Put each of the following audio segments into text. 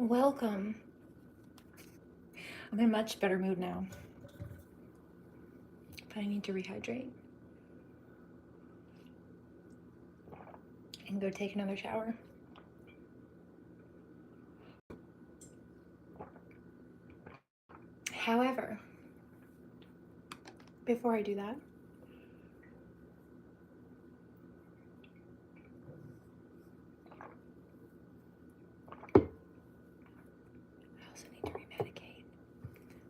Welcome. I'm in a much better mood now, but I need to rehydrate and go take another shower. However, before I do that, I also need to remedicate,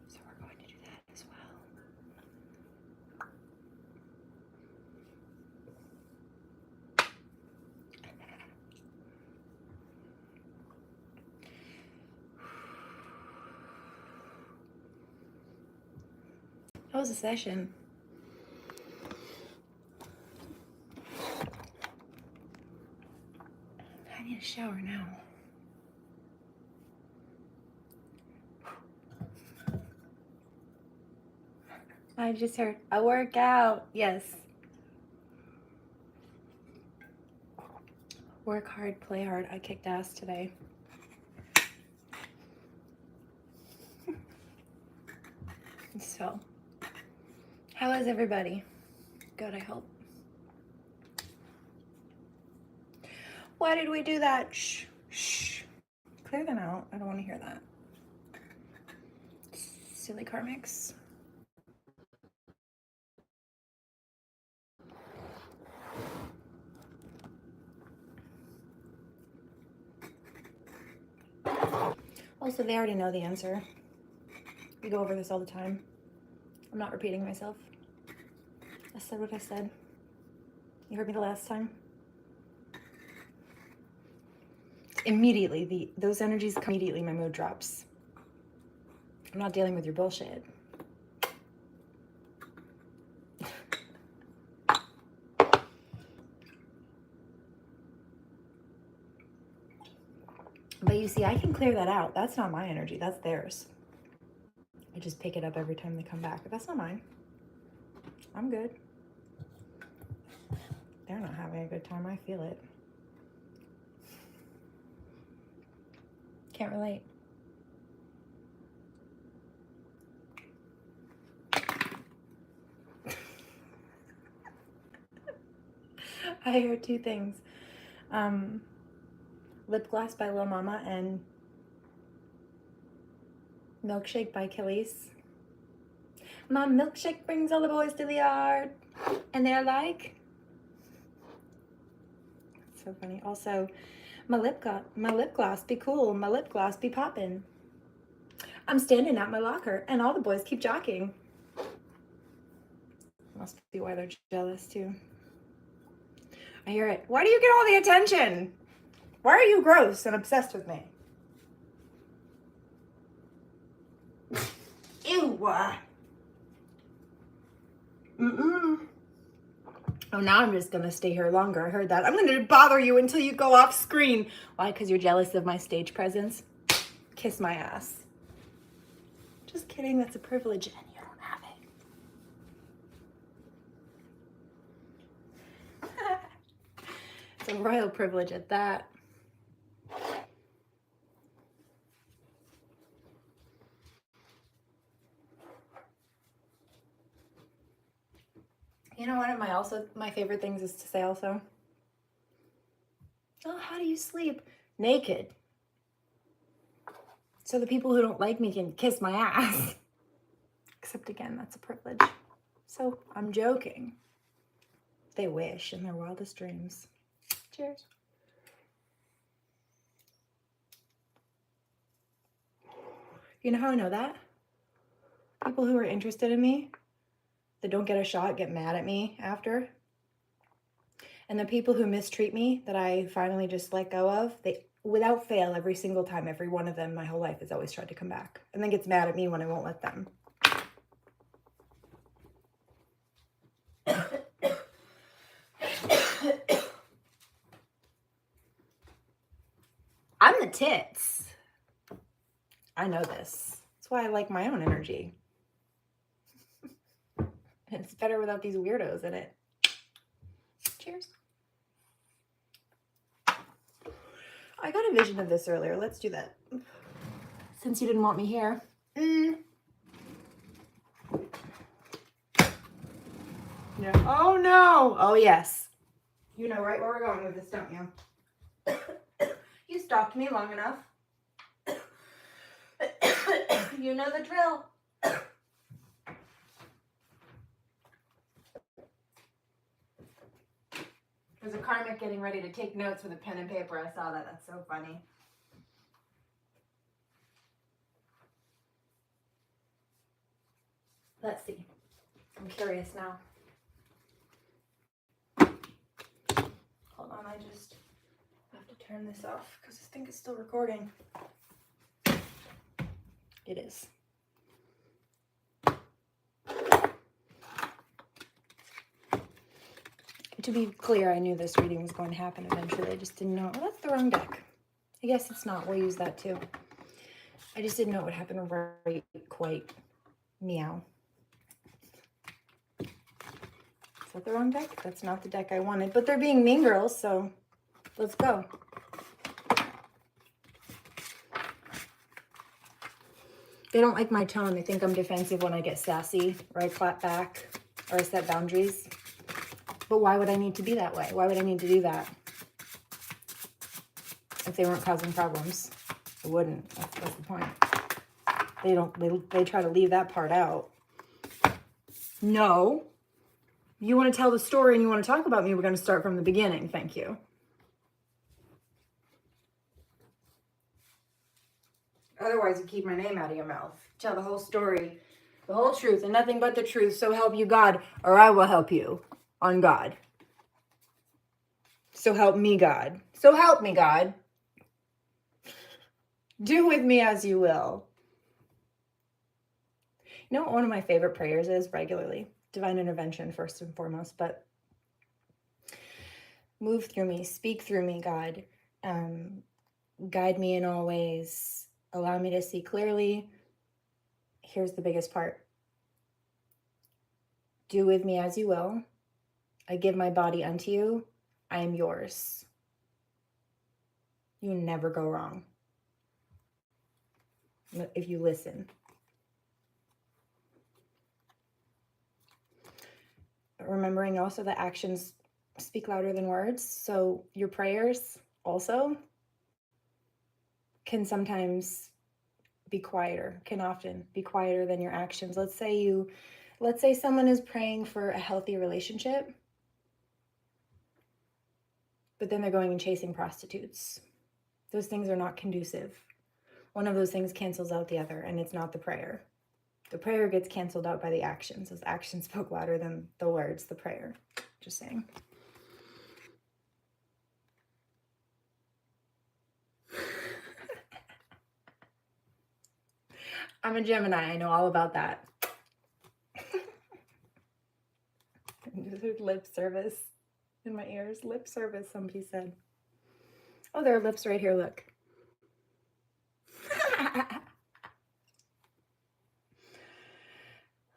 so we're going to do that as well. That was a session. I need a shower now. I just heard a workout. Yes. Work hard, play hard. I kicked ass today. So, how is everybody? Good, I hope. Why did we do that? Shh, shh. Clear them out. I don't want to hear that. Silly karmics. Also, they already know the answer. We go over this all the time. I'm not repeating myself. I said what I said. You heard me the last time. Immediately, those energies come immediately, my mood drops. I'm not dealing with your bullshit. But you see, I can clear that out. That's not my energy, that's theirs. I just pick it up every time they come back, but that's not mine. I'm good. They're not having a good time, I feel it. Can't relate. I heard two things. Lip Gloss by Lil Mama and Milkshake by Achilles. My milkshake brings all the boys to the yard. And they're like, so funny. Also, my lip gloss be cool. My lip gloss be poppin'. I'm standing at my locker and all the boys keep jocking. Must be why they're jealous too. I hear it. Why do you get all the attention? Why are you gross and obsessed with me? Ew. Oh, now I'm just gonna stay here longer. I heard that. I'm gonna bother you until you go off screen. Why? Because you're jealous of my stage presence? Kiss my ass. Just kidding, that's a privilege and you don't have it. It's a royal privilege at that. You know, one of my favorite things is to say also, oh, how do you sleep? Naked. So the people who don't like me can kiss my ass. Except again, that's a privilege. So I'm joking. They wish in their wildest dreams. Cheers. You know how I know that? People who are interested in me that don't get a shot get mad at me after. And the people who mistreat me that I finally just let go of, they, without fail, every single time, every one of them, my whole life has always tried to come back. And then gets mad at me when I won't let them. I'm the tits. I know this. That's why I like my own energy. It's better without these weirdos in it. Cheers. I got a vision of this earlier. Let's do that. since you didn't want me here. Yeah. Oh no. Oh yes. You know right where we're going with this, don't you? You stalked me long enough. You know the drill. There's a karmic getting ready to take notes with a pen and paper. I saw that. That's so funny. Let's see. I'm curious now. Hold on, I just have to turn this off because I think it's still recording. It is. To be clear, I knew this reading was going to happen eventually. I just didn't know. Oh, that's the wrong deck. I guess it's not. We'll use that too. I just didn't know it would happen right quite. Meow. Is that the wrong deck? That's not the deck I wanted. But they're being mean girls, so let's go. They don't like my tone. They think I'm defensive when I get sassy or I clap back or I set boundaries. But why would I need to be that way? Why would I need to do that? If they weren't causing problems, I wouldn't. That's the point. They try to leave that part out. No. You want to tell the story and you want to talk about me, we're going to start from the beginning. Thank you. Otherwise, you keep my name out of your mouth. Tell the whole story, the whole truth, and nothing but the truth. So help you God, or I will help you on God. So help me God. So help me God. Do with me as you will. You know what one of my favorite prayers is regularly? Divine intervention, first and foremost, but move through me, speak through me, God. Guide me in all ways. Allow me to see clearly. Here's the biggest part. Do with me as you will. I give my body unto you. I am yours. You never go wrong if you listen. Remembering also that actions speak louder than words. So your prayers also can sometimes be quieter, can often be quieter than your actions. Let's say someone is praying for a healthy relationship, but then they're going and chasing prostitutes. Those things are not conducive. One of those things cancels out the other, and it's not the prayer. The prayer gets canceled out by the actions. Those actions spoke louder than the words, the prayer. Just saying. I'm a Gemini. I know all about that. Lip service in my ears. Lip service, somebody said. Oh, there are lips right here. Look.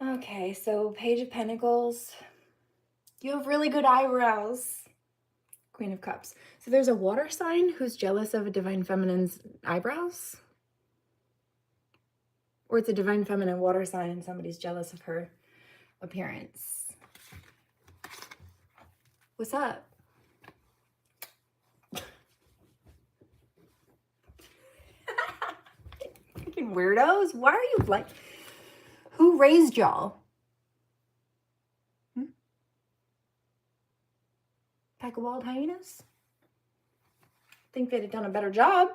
Okay, so Page of Pentacles. You have really good eyebrows. Queen of Cups. So there's a water sign who's jealous of a Divine Feminine's eyebrows? Or it's a Divine Feminine water sign and somebody's jealous of her appearance. What's up? Freaking weirdos. Why are you like... Who raised y'all? Pack of wild hyenas? Think they'd have done a better job.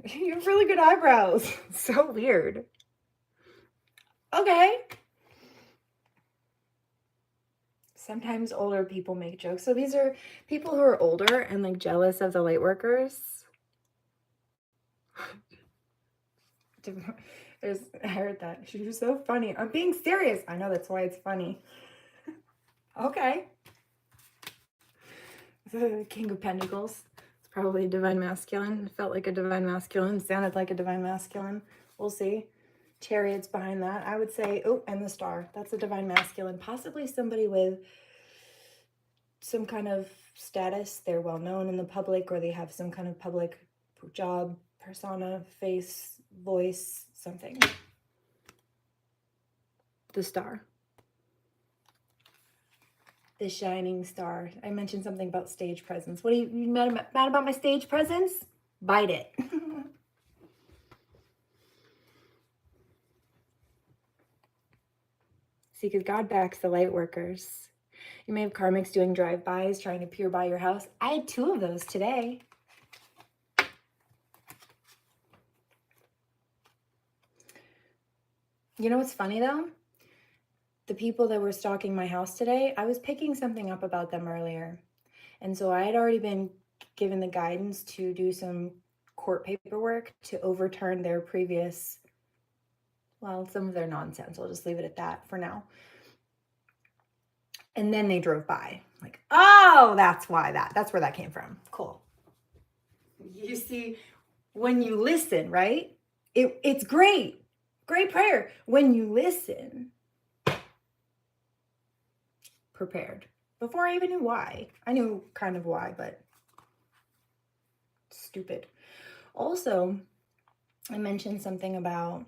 You have really good eyebrows. So weird. Okay. Sometimes older people make jokes. So these are people who are older and like jealous of the light workers. I heard that. She was so funny. I'm being serious. I know, that's why it's funny. Okay. The King of Pentacles. It's probably a Divine Masculine. It felt like a Divine Masculine. Sounded like a Divine Masculine. We'll see. Chariots behind that. I would say, oh, and the Star. That's a Divine Masculine. Possibly somebody with some kind of status. They're well known in the public, or they have some kind of public job, persona, face, voice, something. The star. The shining star. I mentioned something about stage presence. What are you mad about my stage presence? Bite it. See, because God backs the light workers. You may have karmics doing drive-bys, trying to peer by your house. I had 2 of those today. You know what's funny though? The people that were stalking my house today, I was picking something up about them earlier. And so I had already been given the guidance to do some court paperwork to overturn their previous, well, some of their nonsense. I'll just leave it at that for now. And then they drove by. Like, oh, that's where that came from. Cool. You see, when you listen, right? It's great. Great prayer. When you listen, prepared. Before I even knew why. I knew kind of why, but stupid. Also, I mentioned something about,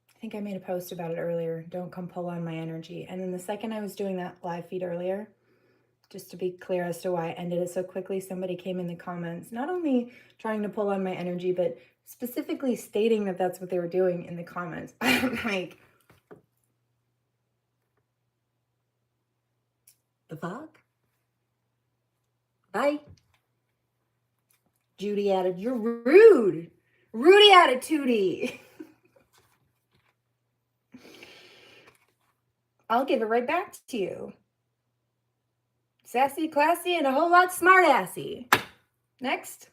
I think I made a post about it earlier. Don't come pull on my energy. And then the second I was doing that live feed earlier, just to be clear as to why I ended it so quickly, somebody came in the comments, not only trying to pull on my energy, but specifically stating that that's what they were doing in the comments. I'm like, the fuck? Bye. Judy added, you're rude. Rudy attitude. I'll give it right back to you. Sassy, classy, and a whole lot smart-assy. Next.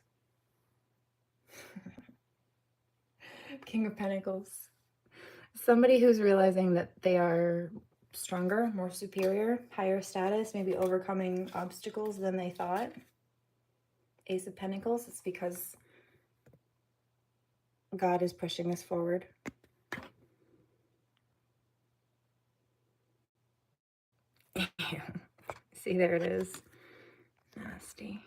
King of Pentacles. Somebody who's realizing that they are stronger, more superior, higher status, maybe overcoming obstacles than they thought. Ace of Pentacles. It's because God is pushing us forward. See, there it is. Nasty.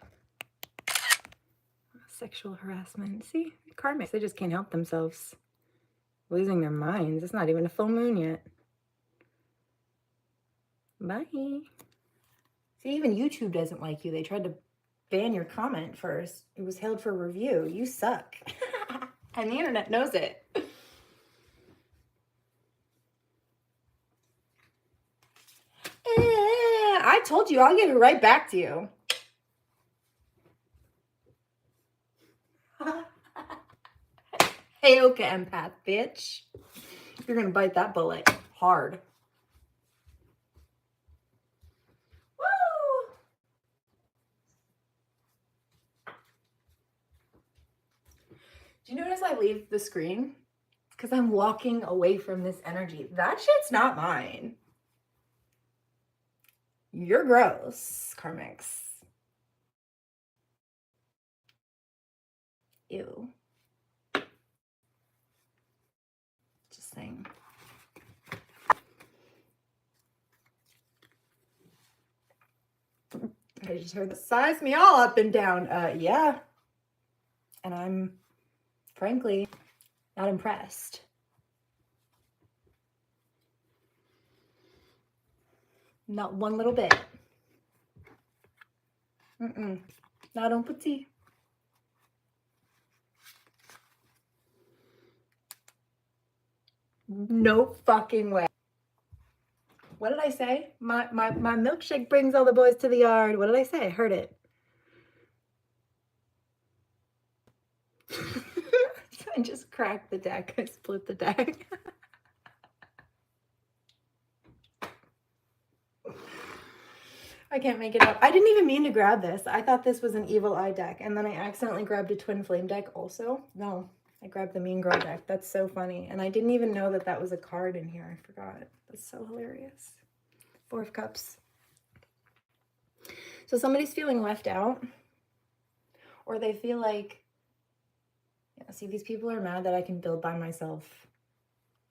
Sexual harassment. See, karmics, they just can't help themselves. Losing their minds. It's not even a full moon yet. Bye. See, even YouTube doesn't like you. They tried to ban your comment first. It was held for review. You suck. And the internet knows it. I told you, I'll give it right back to you. Hey, okay, empath, bitch. You're gonna bite that bullet hard. Woo! Do you notice I leave the screen? Because I'm walking away from this energy. That shit's not mine. You're gross, karmics. Ew. Just saying. I just heard the size me all up and down. Yeah. And I'm, frankly, not impressed. Not one little bit. Not un petit. No fucking way. What did I say? My milkshake brings all the boys to the yard. What did I say? I heard it. I just cracked the deck. I split the deck. I can't make it up. I didn't even mean to grab this. I thought this was an evil eye deck. And then I accidentally grabbed a twin flame deck also. No, I grabbed the mean girl deck. That's so funny. And I didn't even know that that was a card in here. I forgot. That's so hilarious. 4 of Cups. So somebody's feeling left out. Or they feel like, yeah, see, these people are mad that I can build by myself.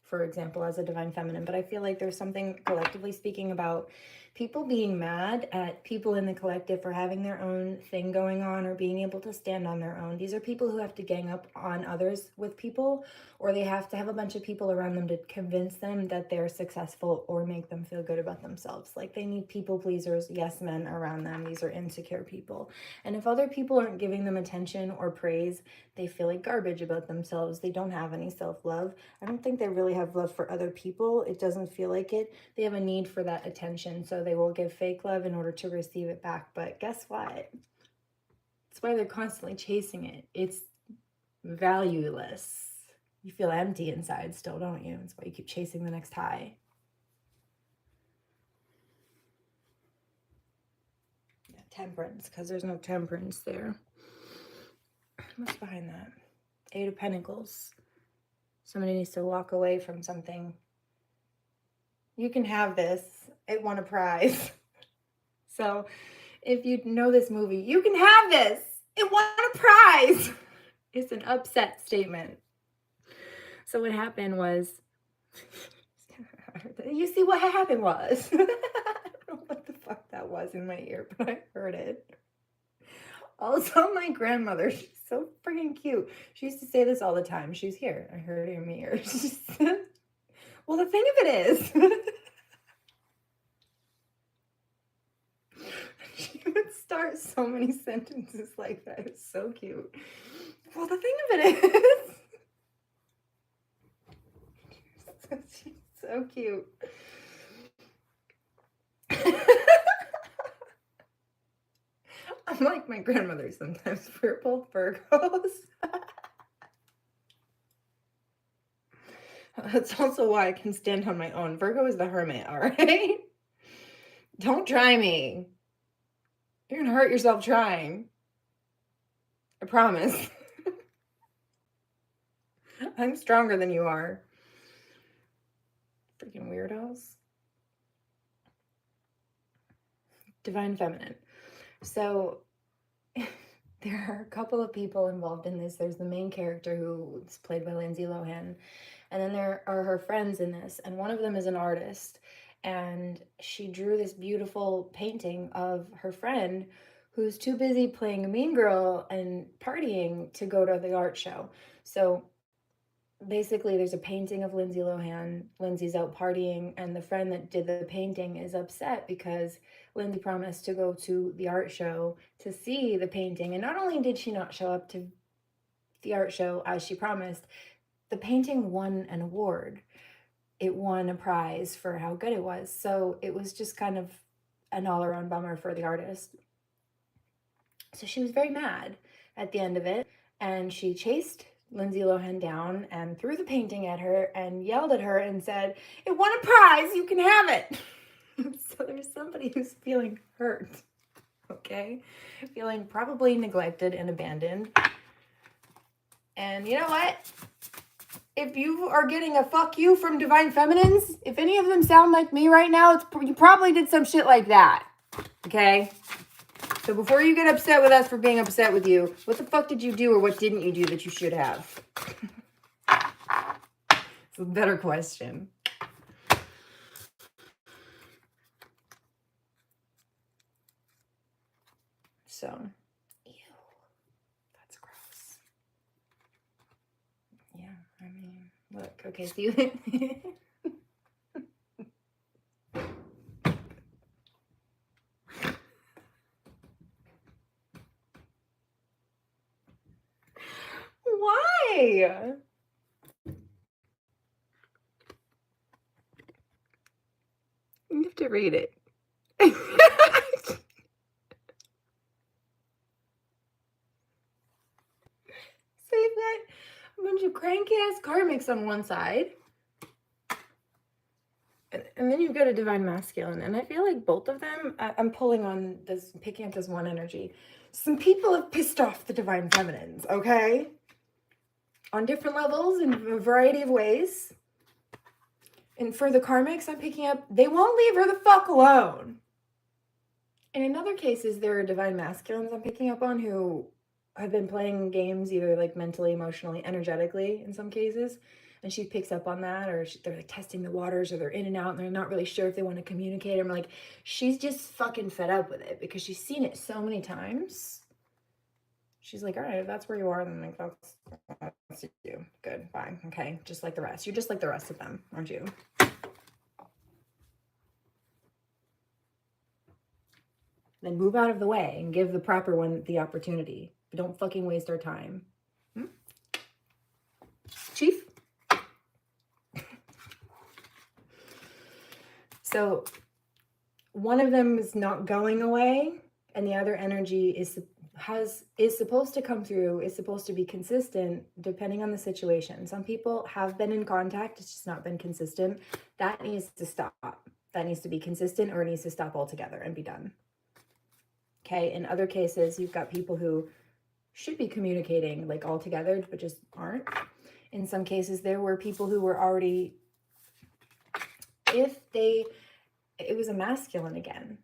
for example, as a divine feminine, but I feel like there's something collectively speaking about people being mad at people in the collective for having their own thing going on or being able to stand on their own. These are people who have to gang up on others with people, or they have to have a bunch of people around them to convince them that they're successful or make them feel good about themselves. Like they need people pleasers, yes men around them. These are insecure people. And if other people aren't giving them attention or praise, they feel like garbage about themselves. They don't have any self-love. I don't think they really have love for other people. It doesn't feel like it. They have a need for that attention, so they will give fake love in order to receive it back. But guess what? That's why they're constantly chasing it. It's valueless. You feel empty inside still, don't you? That's why you keep chasing the next high. Yeah, temperance, because there's no temperance there. What's behind that? 8 of Pentacles. Somebody needs to walk away from something. You can have this. It won a prize. So if you know this movie, you can have this. It won a prize. It's an upset statement. So what happened was, you see what happened was, I don't know what the fuck that was in my ear, but I heard it. Also, my grandmother, she's so freaking cute. She used to say this all the time. She's here. I heard it in my ear. Well, the thing of it is, she would start so many sentences like that. It's so cute. Well, the thing of it is, she's so cute. I'm like my grandmother sometimes. We're both Virgos. That's also why I can stand on my own. Virgo is the hermit, all right? Don't try me. You're going to hurt yourself trying. I promise. I'm stronger than you are. Freaking weirdos. Divine feminine. So there are a couple of people involved in this. There's the main character who is played by Lindsay Lohan. And then there are her friends in this. And one of them is an artist. And she drew this beautiful painting of her friend who's too busy playing a mean girl and partying to go to the art show. So basically there's a painting of Lindsay Lohan. Lindsay's out partying, and the friend that did the painting is upset because Lindsay promised to go to the art show to see the painting. And not only did she not show up to the art show as she promised, the painting won an award. It won a prize for how good it was. So it was just kind of an all-around bummer for the artist. So she was very mad at the end of it, and she chased Lindsay Lohan down and threw the painting at her and yelled at her and said, "It won a prize, you can have it." So there's somebody who's feeling hurt, okay? Feeling probably neglected and abandoned. And you know what? If you are getting a fuck you from divine feminines, if any of them sound like me right now, you probably did some shit like that, okay? So before you get upset with us for being upset with you, what the fuck did you do or what didn't you do that you should have? It's a better question. So, ew, that's gross. Yeah, I mean, look, okay, so you... Why? You have to read it. So you've got a bunch of cranky ass karmics on one side. And then you've got a divine masculine. And I feel like both of them, I'm pulling on this, picking up this one energy. Some people have pissed off the divine feminines, okay? On different levels, in a variety of ways. And for the karmics I'm picking up, they won't leave her the fuck alone. And in other cases, there are divine masculines I'm picking up on who have been playing games either like mentally, emotionally, energetically in some cases, and she picks up on that, or they're like testing the waters, or they're in and out and they're not really sure if they want to communicate. I'm like, she's just fucking fed up with it because she's seen it so many times. She's like, all right, if that's where you are, then like that's you. Good, fine, okay, just like the rest. You're just like the rest of them, aren't you? Then move out of the way and give the proper one the opportunity. But don't fucking waste our time. Chief? So one of them is not going away, and the other energy is supposed to come through, is supposed to be consistent depending on the situation. Some people have been in contact, it's just not been consistent. That needs to stop. That needs to be consistent, or it needs to stop altogether and be done. Okay, in other cases, you've got people who should be communicating like all together, but just aren't. In some cases, there were people who were already, it was a masculine again.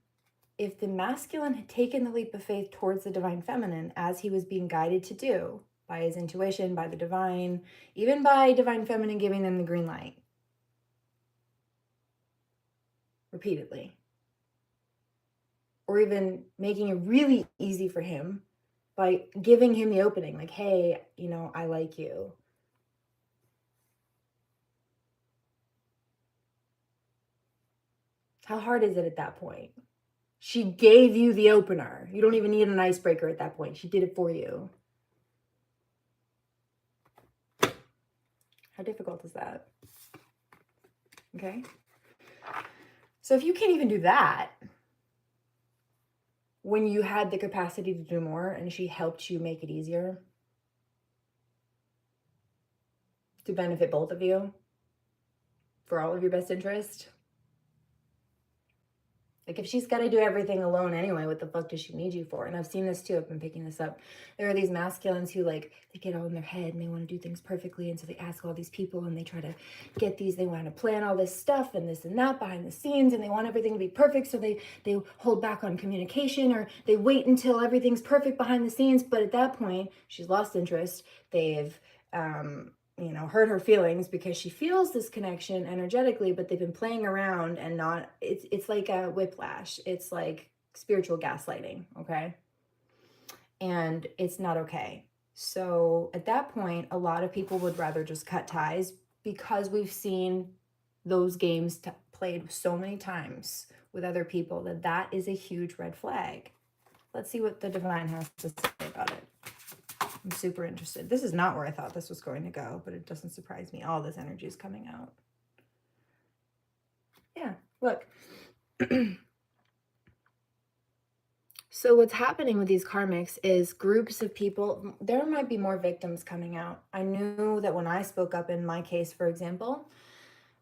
If the masculine had taken the leap of faith towards the divine feminine, as he was being guided to do by his intuition, by the divine, even by divine feminine giving them the green light repeatedly, or even making it really easy for him by giving him the opening, like, hey, you know, I like you. How hard is it at that point? She gave you the opener. You don't even need an icebreaker at that point. She did it for you. How difficult is that? Okay. So if you can't even do that, when you had the capacity to do more and she helped you make it easier to benefit both of you for all of your best interest, like if she's got to do everything alone anyway, what the fuck does she need you for? And I've seen this too. I've been picking this up. There are these masculines who like, they get all in their head and they want to do things perfectly. And so they ask all these people and they try to get these, they want to plan all this stuff and this and that behind the scenes. And they want everything to be perfect. So they hold back on communication, or they wait until everything's perfect behind the scenes. But at that point, she's lost interest. They've, hurt her feelings because she feels this connection energetically, but they've been playing around and not, it's like a whiplash. It's like spiritual gaslighting, okay? And it's not okay. So at that point, a lot of people would rather just cut ties, because we've seen those games played so many times with other people that is a huge red flag. Let's see what the divine has to say about it. I'm super interested. This is not where I thought this was going to go, but it doesn't surprise me. All this energy is coming out. Yeah, look. So what's happening with these karmics is groups of people, there might be more victims coming out. I knew that when I spoke up in my case, for example,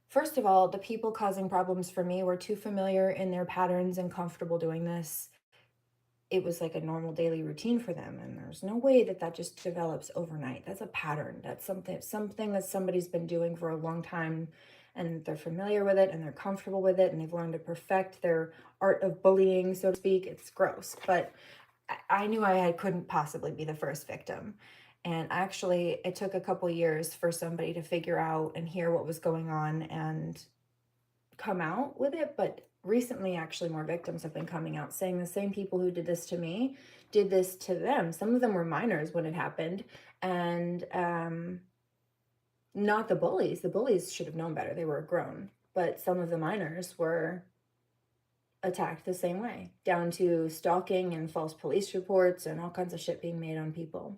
first of all, the people causing problems for me were too familiar in their patterns and comfortable doing this. It was like a normal daily routine for them. And there's no way that just develops overnight. That's a pattern. That's something that somebody's been doing for a long time, and they're familiar with it and they're comfortable with it, and they've learned to perfect their art of bullying, so to speak. It's gross, but I knew I couldn't possibly be the first victim. And actually, it took a couple years for somebody to figure out and hear what was going on and come out with it. But recently, actually, more victims have been coming out saying the same people who did this to me did this to them. Some of them were minors when it happened, and not the bullies. The bullies should have known better. They were grown. But some of the minors were attacked the same way, down to stalking and false police reports and all kinds of shit being made on people.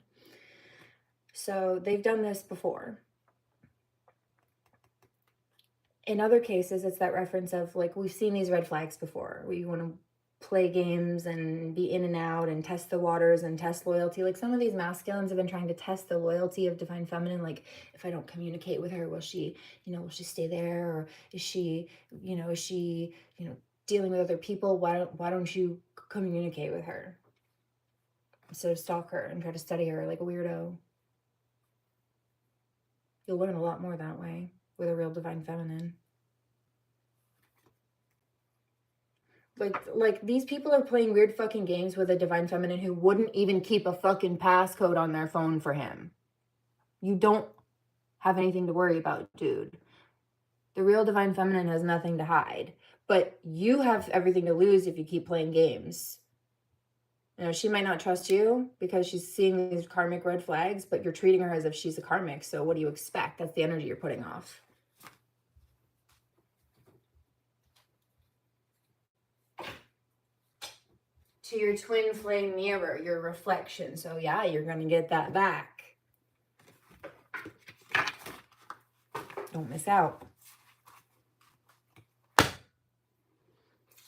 So they've done this before. In other cases, it's that reference of like, we've seen these red flags before. We want to play games and be in and out and test the waters and test loyalty. Like some of these masculines have been trying to test the loyalty of divine feminine. Like, if I don't communicate with her, will she stay there? Or is she dealing with other people? Why don't you communicate with her instead of stalk her and try to study her like a weirdo? You'll learn a lot more that way with a real divine feminine. Like these people are playing weird fucking games with a divine feminine who wouldn't even keep a fucking passcode on their phone for him. You don't have anything to worry about, dude. The real divine feminine has nothing to hide. But you have everything to lose if you keep playing games. You know, she might not trust you because she's seeing these karmic red flags, but you're treating her as if she's a karmic. So what do you expect? That's the energy you're putting off. To your twin flame mirror, your reflection. So yeah, you're going to get that back. Don't miss out.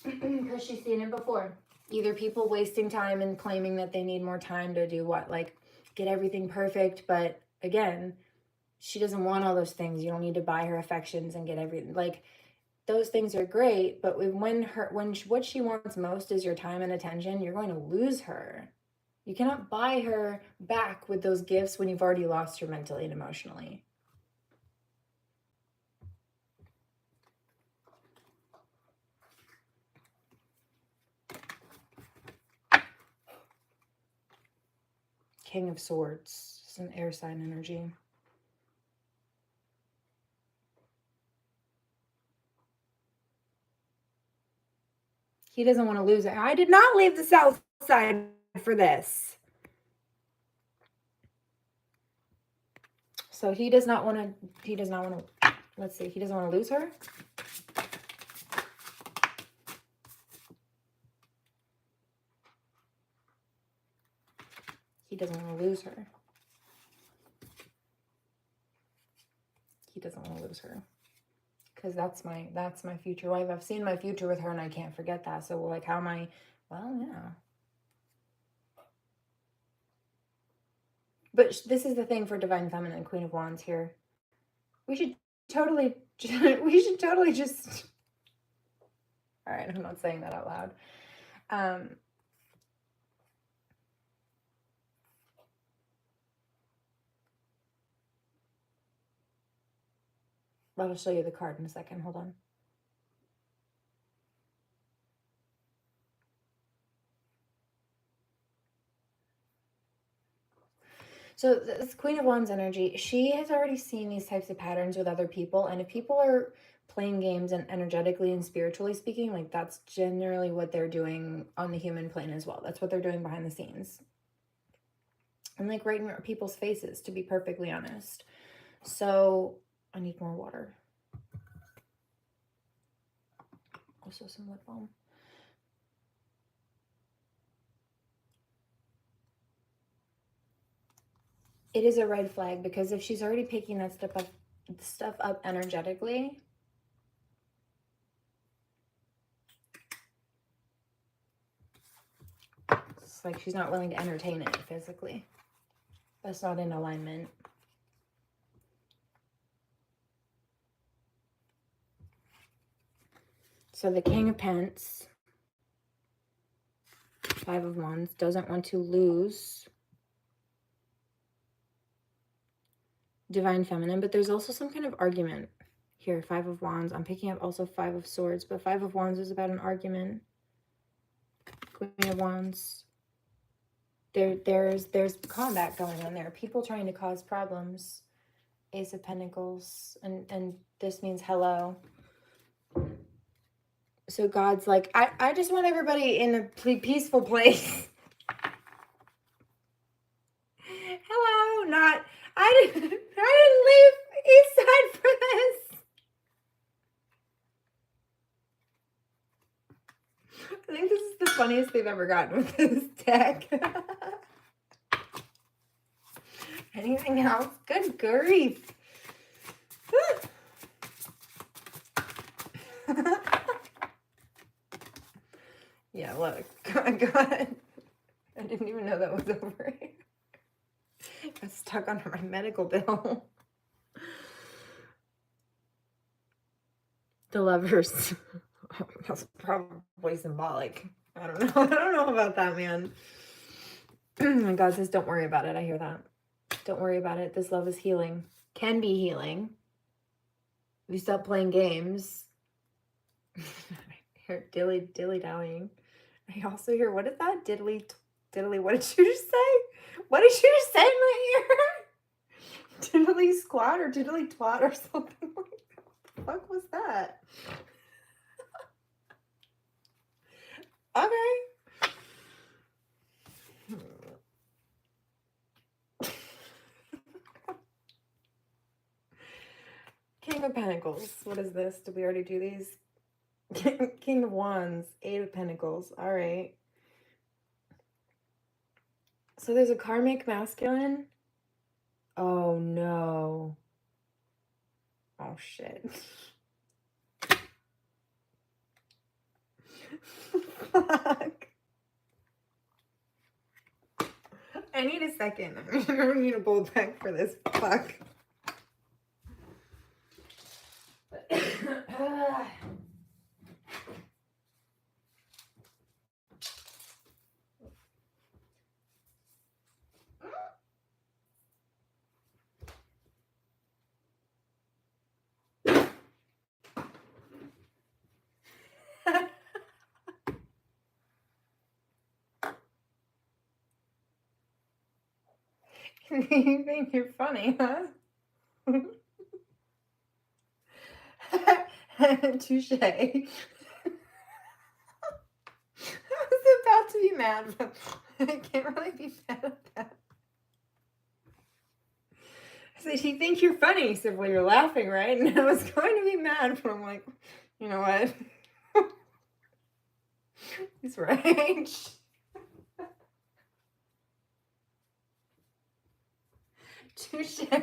Because she's seen it before. Either people wasting time and claiming that they need more time to do what? Like, get everything perfect. But again, she doesn't want all those things. You don't need to buy her affections and get everything. Like, those things are great, but when what she wants most is your time and attention, you're going to lose her. You cannot buy her back with those gifts when you've already lost her mentally and emotionally. King of Swords, some air sign energy. He doesn't want to lose it. I did not leave the south side for this. So he does not want to, let's see, he doesn't want to lose her. He doesn't want to lose her. He doesn't want to lose her. Because that's my future wife. I've seen my future with her and I can't forget that. So like, how am I, well, yeah. But this is the thing for Divine Feminine, Queen of Wands here. We should totally just, all right, I'm not saying that out loud. I'll show you the card in a second. Hold on. So this Queen of Wands energy, she has already seen these types of patterns with other people. And if people are playing games and energetically and spiritually speaking, like that's generally what they're doing on the human plane as well. That's what they're doing behind the scenes. And like right in people's faces, to be perfectly honest. So I need more water. Also some lip balm. It is a red flag because if she's already picking that stuff up energetically, it's like she's not willing to entertain it physically. That's not in alignment. So the King of Pentacles, Five of Wands, doesn't want to lose Divine Feminine, but there's also some kind of argument here. Five of Wands. I'm picking up also Five of Swords, but Five of Wands is about an argument. Queen of Wands. There's combat going on there. People trying to cause problems. Ace of Pentacles, and this means hello. So God's like, I just want everybody in a peaceful place. Hello, not, I didn't leave East Side for this. I think this is the funniest they've ever gotten with this deck. Anything else? Good grief. Yeah, look. God. I didn't even know that was over. I was stuck on my medical bill. The Lovers. That's probably symbolic. I don't know. I don't know about that, man. And God says, don't worry about it. I hear that. Don't worry about it. This love is healing. Can be healing. If you stop playing games. I hear dilly-dallying. I also hear, what is that? Diddly, what did you just say? What did you just say in my ear? Diddly squat or diddly twat or something like that. What the fuck was that? Okay. King of Pentacles. What is this? Did we already do these? King of Wands. Eight of Pentacles. All right. So there's a karmic masculine. Oh no. Oh shit. Fuck. I need a second. I need a bowl back for this. Fuck. You think you're funny, huh? Touche. I was about to be mad, but I can't really be mad at that. I said, you think you're funny? He said, well, you're laughing, right? And I was going to be mad, but I'm like, you know what? He's right. Touche. You're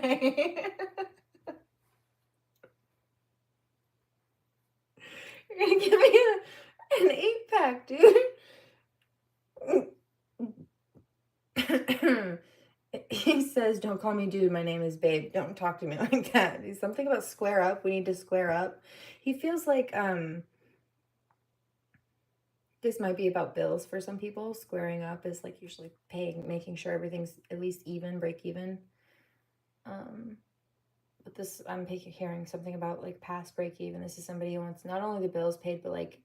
gonna give me an 8-pack, dude. He says, don't call me dude, my name is babe. Don't talk to me like that. He's something about square up. We need to square up. He feels like this might be about bills for some people. Squaring up is like usually paying, making sure everything's at least even, break even. But this, I'm hearing something about like past break even. This is somebody who wants not only the bills paid, but like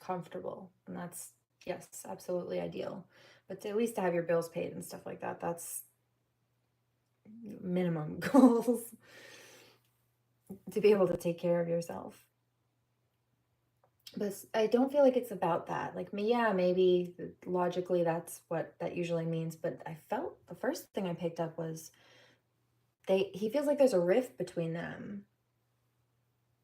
comfortable. And that's, yes, absolutely ideal. But to at least to have your bills paid and stuff like that, that's minimum goals. To be able to take care of yourself. But I don't feel like it's about that. Like, yeah, maybe logically that's what that usually means. But I felt the first thing I picked up was he feels like there's a rift between them.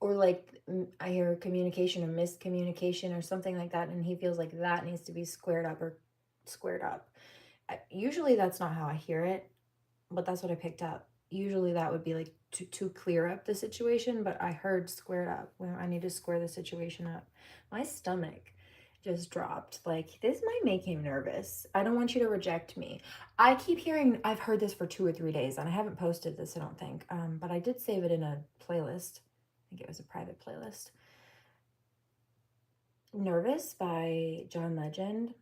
Or like I hear communication or miscommunication or something like that. And he feels like that needs to be squared up or squared up. Usually that's not how I hear it, but that's what I picked up. Usually that would be like to clear up the situation, but I heard squared up. Well, I need to square the situation up. My stomach just dropped. Like, this might make him nervous. I don't want you to reject me. I keep hearing, I've heard this for 2 or 3 days, and I haven't posted this, I don't think, but I did save it in a playlist. I think it was a private playlist. Nervous by John Legend.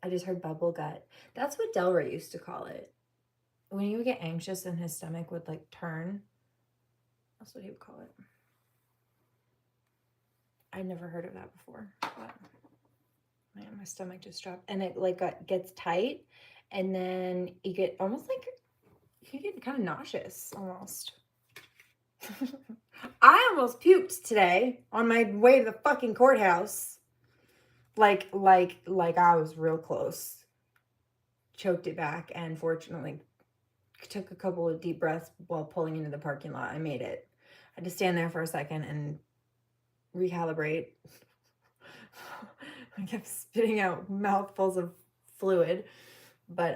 I just heard bubble gut. That's what Delray used to call it. When he would get anxious and his stomach would like turn. That's what he would call it. I'd never heard of that before. But man, my stomach just dropped. And it like gets tight. And then you get almost like, you get kind of nauseous almost. I almost puked today on my way to the fucking courthouse. Like I was real close. Choked it back and fortunately took a couple of deep breaths while pulling into the parking lot. I made it. I had to stand there for a second and recalibrate. I kept spitting out mouthfuls of fluid. But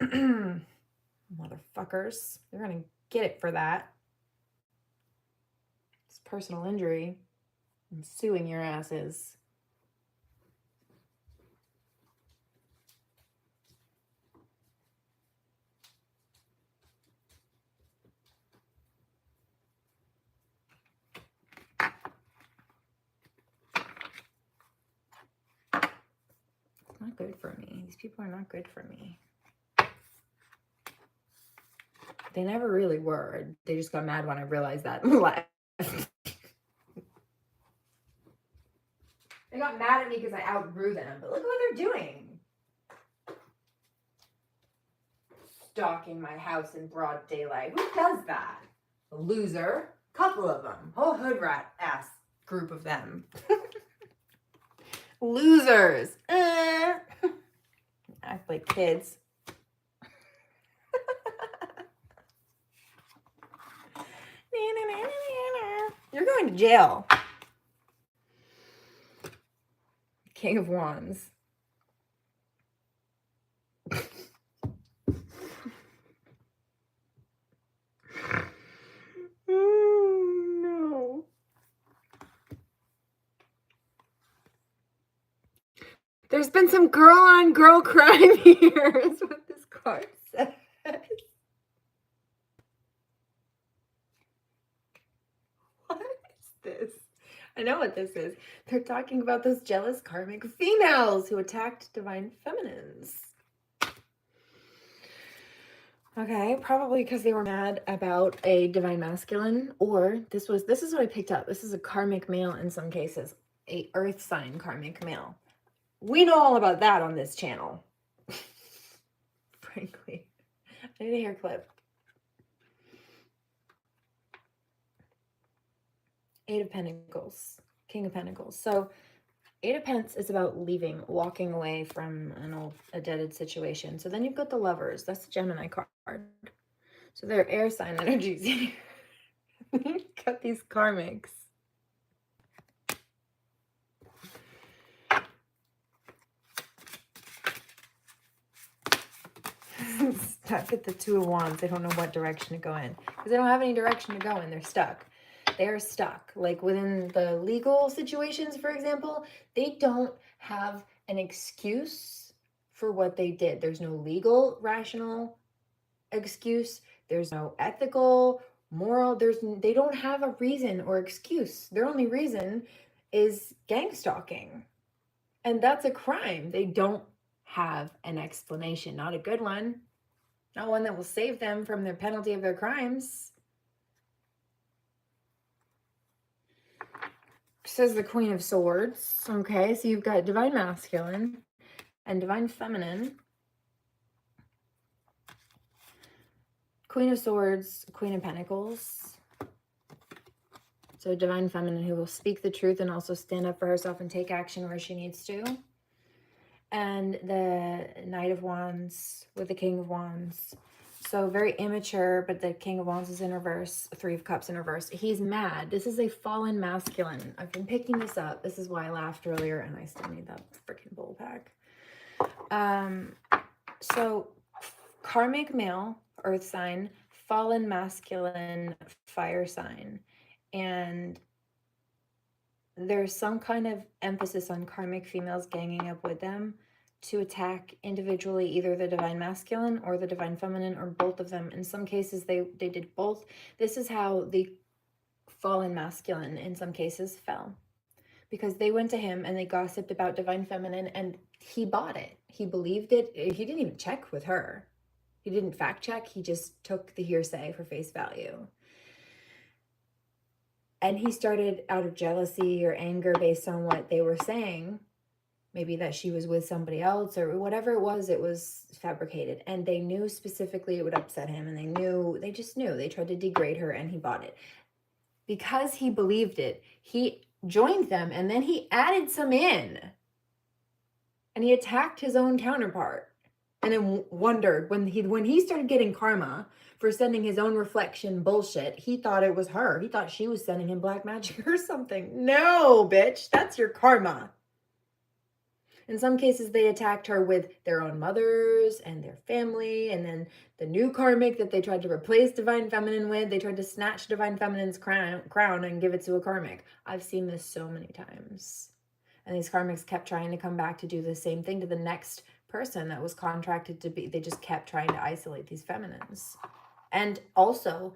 motherfuckers, you're gonna get it for that. It's personal injury. I'm suing your asses. Not good for me. These people are not good for me. They never really were. They just got mad when I realized that and left. They got mad at me because I outgrew them. But look at what they're doing. stalking my house in broad daylight. Who does that? A loser. Couple of them. Whole hood rat ass group of them. Losers. Act like kids. You're going to jail. King of Wands. No. There's been some girl on girl crime here, is what this card says. What is this? I know what this is. They're talking about those jealous karmic females who attacked divine feminines. Okay, probably because they were mad about a divine masculine, or this is what I picked up. This is a karmic male in some cases, a earth sign karmic male. We know all about that on this channel. Frankly. I need a hair clip. 8 of Pentacles, King of Pentacles. So 8 of Pentacles is about leaving, walking away from a deaded situation. So then you've got the Lovers. That's the Gemini card. So they're air sign energies here. You've got these karmics. Stuck at the 2 of Wands. They don't know what direction to go in. Because they don't have any direction to go in. They're stuck. They're stuck. Like within the legal situations, for example, they don't have an excuse for what they did. There's no legal, rational excuse. There's no ethical, moral. They don't have a reason or excuse. Their only reason is gang stalking. And that's a crime. They don't have an explanation. Not a good one. Not one that will save them from the penalty of their crimes. Says the Queen of Swords. Okay, so you've got divine masculine and divine feminine. Queen of Swords, Queen of Pentacles. So divine feminine who will speak the truth and also stand up for herself and take action where she needs to. And the Knight of Wands with the King of Wands. So very immature, but the King of Wands is in reverse. 3 of Cups in reverse. He's mad. This is a fallen masculine. I've been picking this up. This is why I laughed earlier and I still need that freaking bowl pack. So karmic male, earth sign, fallen masculine, fire sign. And there's some kind of emphasis on karmic females ganging up with them to attack individually either the divine masculine or the divine feminine or both of them. In some cases, they did both. This is how the fallen masculine in some cases fell. Because they went to him and they gossiped about divine feminine and he bought it. He believed it. He didn't even check with her. He didn't fact check. He just took the hearsay for face value. And he started out of jealousy or anger based on what they were saying. Maybe that she was with somebody else or whatever it was fabricated. And they knew specifically it would upset him. And they just knew. They tried to degrade her and he bought it. Because he believed it, he joined them and then he added some in. And he attacked his own counterpart. And then wondered when he started getting karma for sending his own reflection bullshit, he thought it was her. He thought she was sending him black magic or something. No, bitch, that's your karma. In some cases, they attacked her with their own mothers and their family. And then the new karmic that they tried to replace divine feminine with, they tried to snatch divine feminine's crown and give it to a karmic. I've seen this so many times. And these karmics kept trying to come back to do the same thing to the next person that was contracted to be. They just kept trying to isolate these feminines. And also,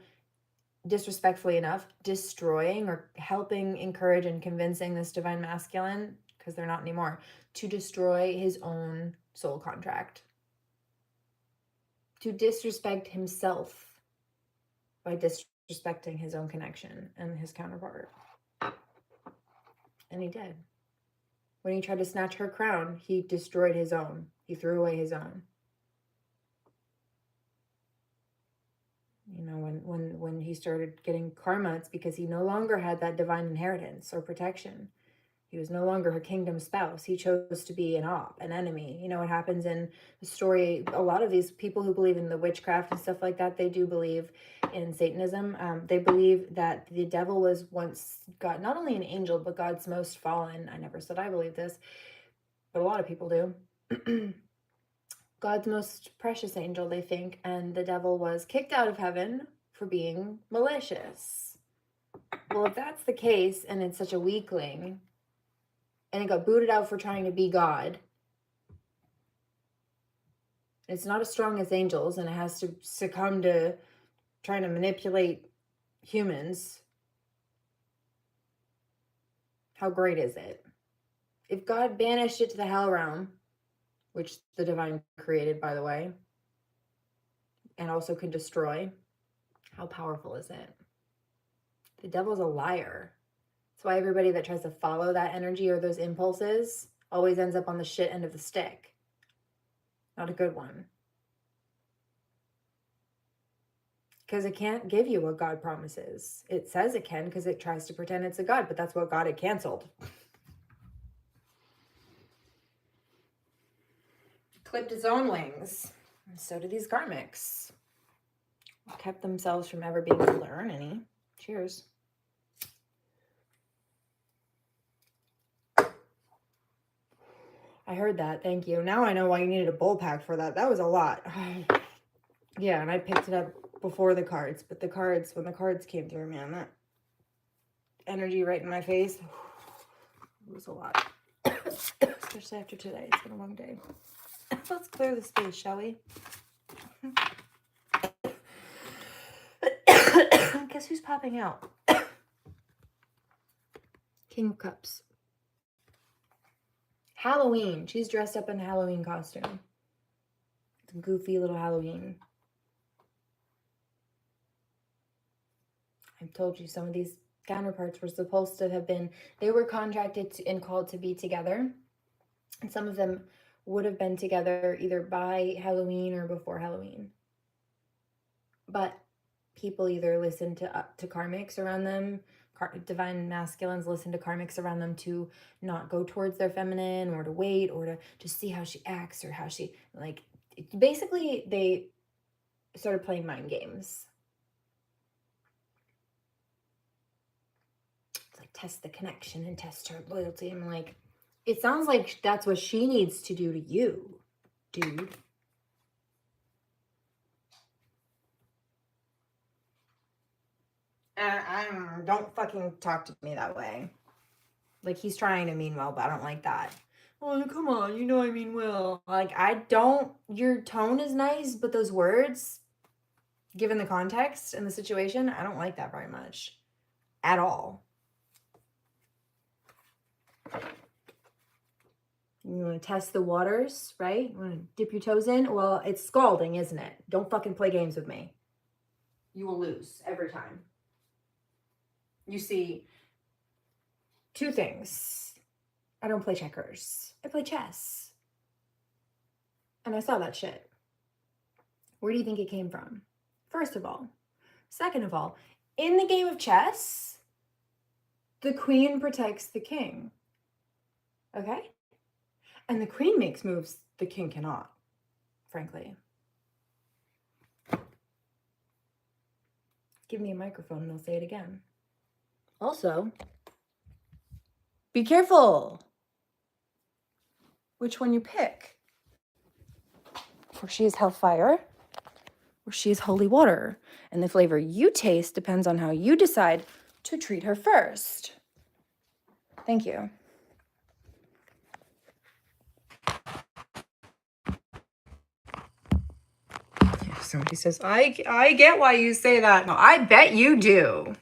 disrespectfully enough, destroying or helping encourage and convincing this divine masculine, because they're not anymore, to destroy his own soul contract. To disrespect himself by disrespecting his own connection and his counterpart. And he did. When he tried to snatch her crown, he destroyed his own. He threw away his own. You know, when he started getting karma, it's because he no longer had that divine inheritance or protection. He was no longer her kingdom spouse. He chose to be an an enemy. You know what happens in the story? A lot of these people who believe in the witchcraft and stuff like that, they do believe in Satanism. They believe that the devil was once God, not only an angel, but God's most fallen. I never said I believe this, but a lot of people do. God's most precious angel, they think, and the devil was kicked out of heaven for being malicious. Well, if that's the case, and it's such a weakling, and it got booted out for trying to be God, it's not as strong as angels, and it has to succumb to trying to manipulate humans. How great is it? If God banished it to the hell realm, which the divine created, by the way, and also could destroy, how powerful is it? The devil's a liar. That's why everybody that tries to follow that energy or those impulses always ends up on the shit end of the stick. Not a good one. Because it can't give you what God promises. It says it can because it tries to pretend it's a God, but that's what God had canceled. Clipped its own wings. And so do these karmics. Kept themselves from ever being able to earn any. Cheers. I heard that. Thank you. Now I know why you needed a bowl pack for that. That was a lot. Yeah, and I picked it up before the cards, but when the cards came through, man, that energy right in my face, it was a lot. Especially after today. It's been a long day. Let's clear the space, shall we? Guess who's popping out? King of Cups. Halloween. She's dressed up in a Halloween costume. It's a goofy little Halloween. I've told you some of these counterparts were supposed to have been, they were contracted and called to be together. And some of them would have been together either by Halloween or before Halloween. But people either listen to karmics around them, divine masculines listen to karmics around them to not go towards their feminine or to wait or to just see how she acts or how she, like, basically they started playing mind games. It's like test the connection and test her loyalty. I'm like, it sounds like that's what she needs to do to you, dude. Don't fucking talk to me that way. Like, he's trying to mean well, but I don't like that. Oh, come on, you know I mean well. Like, your tone is nice, but those words, given the context and the situation, I don't like that very much. At all. You want to test the waters, right? You want to dip your toes in? Well, it's scalding, isn't it? Don't fucking play games with me. You will lose every time. You see, two things. I don't play checkers. I play chess. And I saw that shit. Where do you think it came from? First of all. Second of all, in the game of chess, the queen protects the king. Okay? And the queen makes moves the king cannot, frankly. Give me a microphone and I'll say it again. Also, be careful which one you pick. For she is hellfire, or she is holy water. And the flavor you taste depends on how you decide to treat her first. Thank you. Somebody says, I get why you say that. No, I bet you do.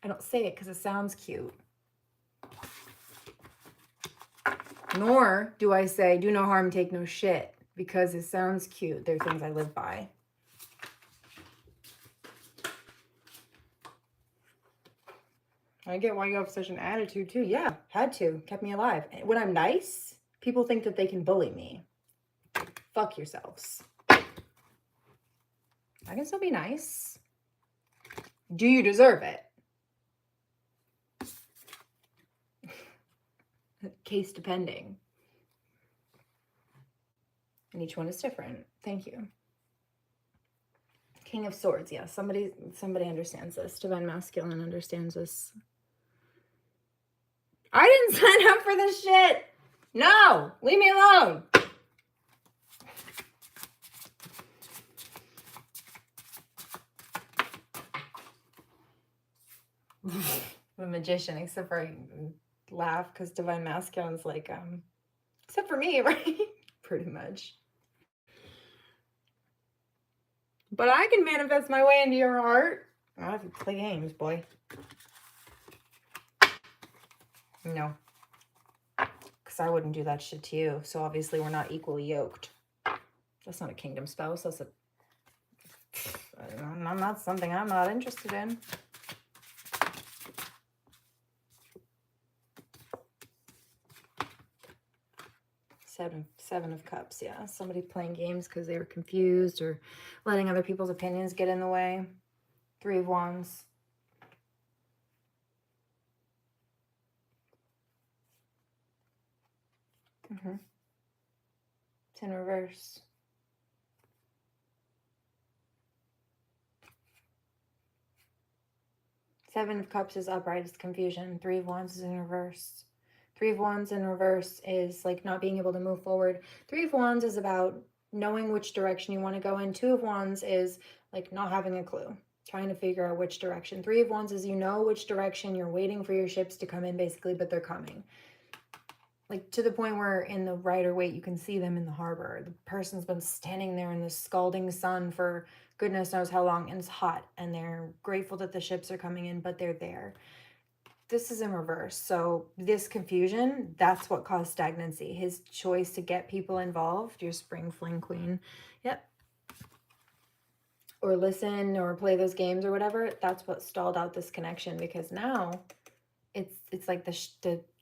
I don't say it because it sounds cute. Nor do I say, do no harm, take no shit, because it sounds cute. They're things I live by. I get why you have such an attitude too. Yeah, had to. Kept me alive. When I'm nice, people think that they can bully me. Fuck yourselves. I can still be nice. Do you deserve it? Case depending. And each one is different. Thank you. King of Swords. Yeah, somebody understands this. Divine Masculine understands this. I didn't sign up for this shit. No, leave me alone. The Magician, except for I laugh because Divine Masculine's like, except for me, right? Pretty much. But I can manifest my way into your heart. I have to play games, boy. No. Because I wouldn't do that shit to you. So obviously we're not equally yoked. That's not a kingdom spouse. That's not something I'm not interested in. Seven of Cups, yeah. Somebody playing games because they were confused or letting other people's opinions get in the way. 3 of Wands. It's in reverse. 7 of Cups is upright, it's confusion. 3 of Wands is in reverse. 3 of Wands in reverse is like not being able to move forward. 3 of Wands is about knowing which direction you want to go in. 2 of Wands is like not having a clue, trying to figure out which direction. 3 of Wands is you know which direction, you're waiting for your ships to come in basically, but they're coming. Like to the point where in the Rider-Waite you can see them in the harbor. The person's been standing there in the scalding sun for goodness knows how long, and it's hot, and they're grateful that the ships are coming in, but they're there. This is in reverse. So this confusion, that's what caused stagnancy. His choice to get people involved, your Spring Fling Queen, yep, or listen or play those games or whatever, that's what stalled out this connection, because now it's like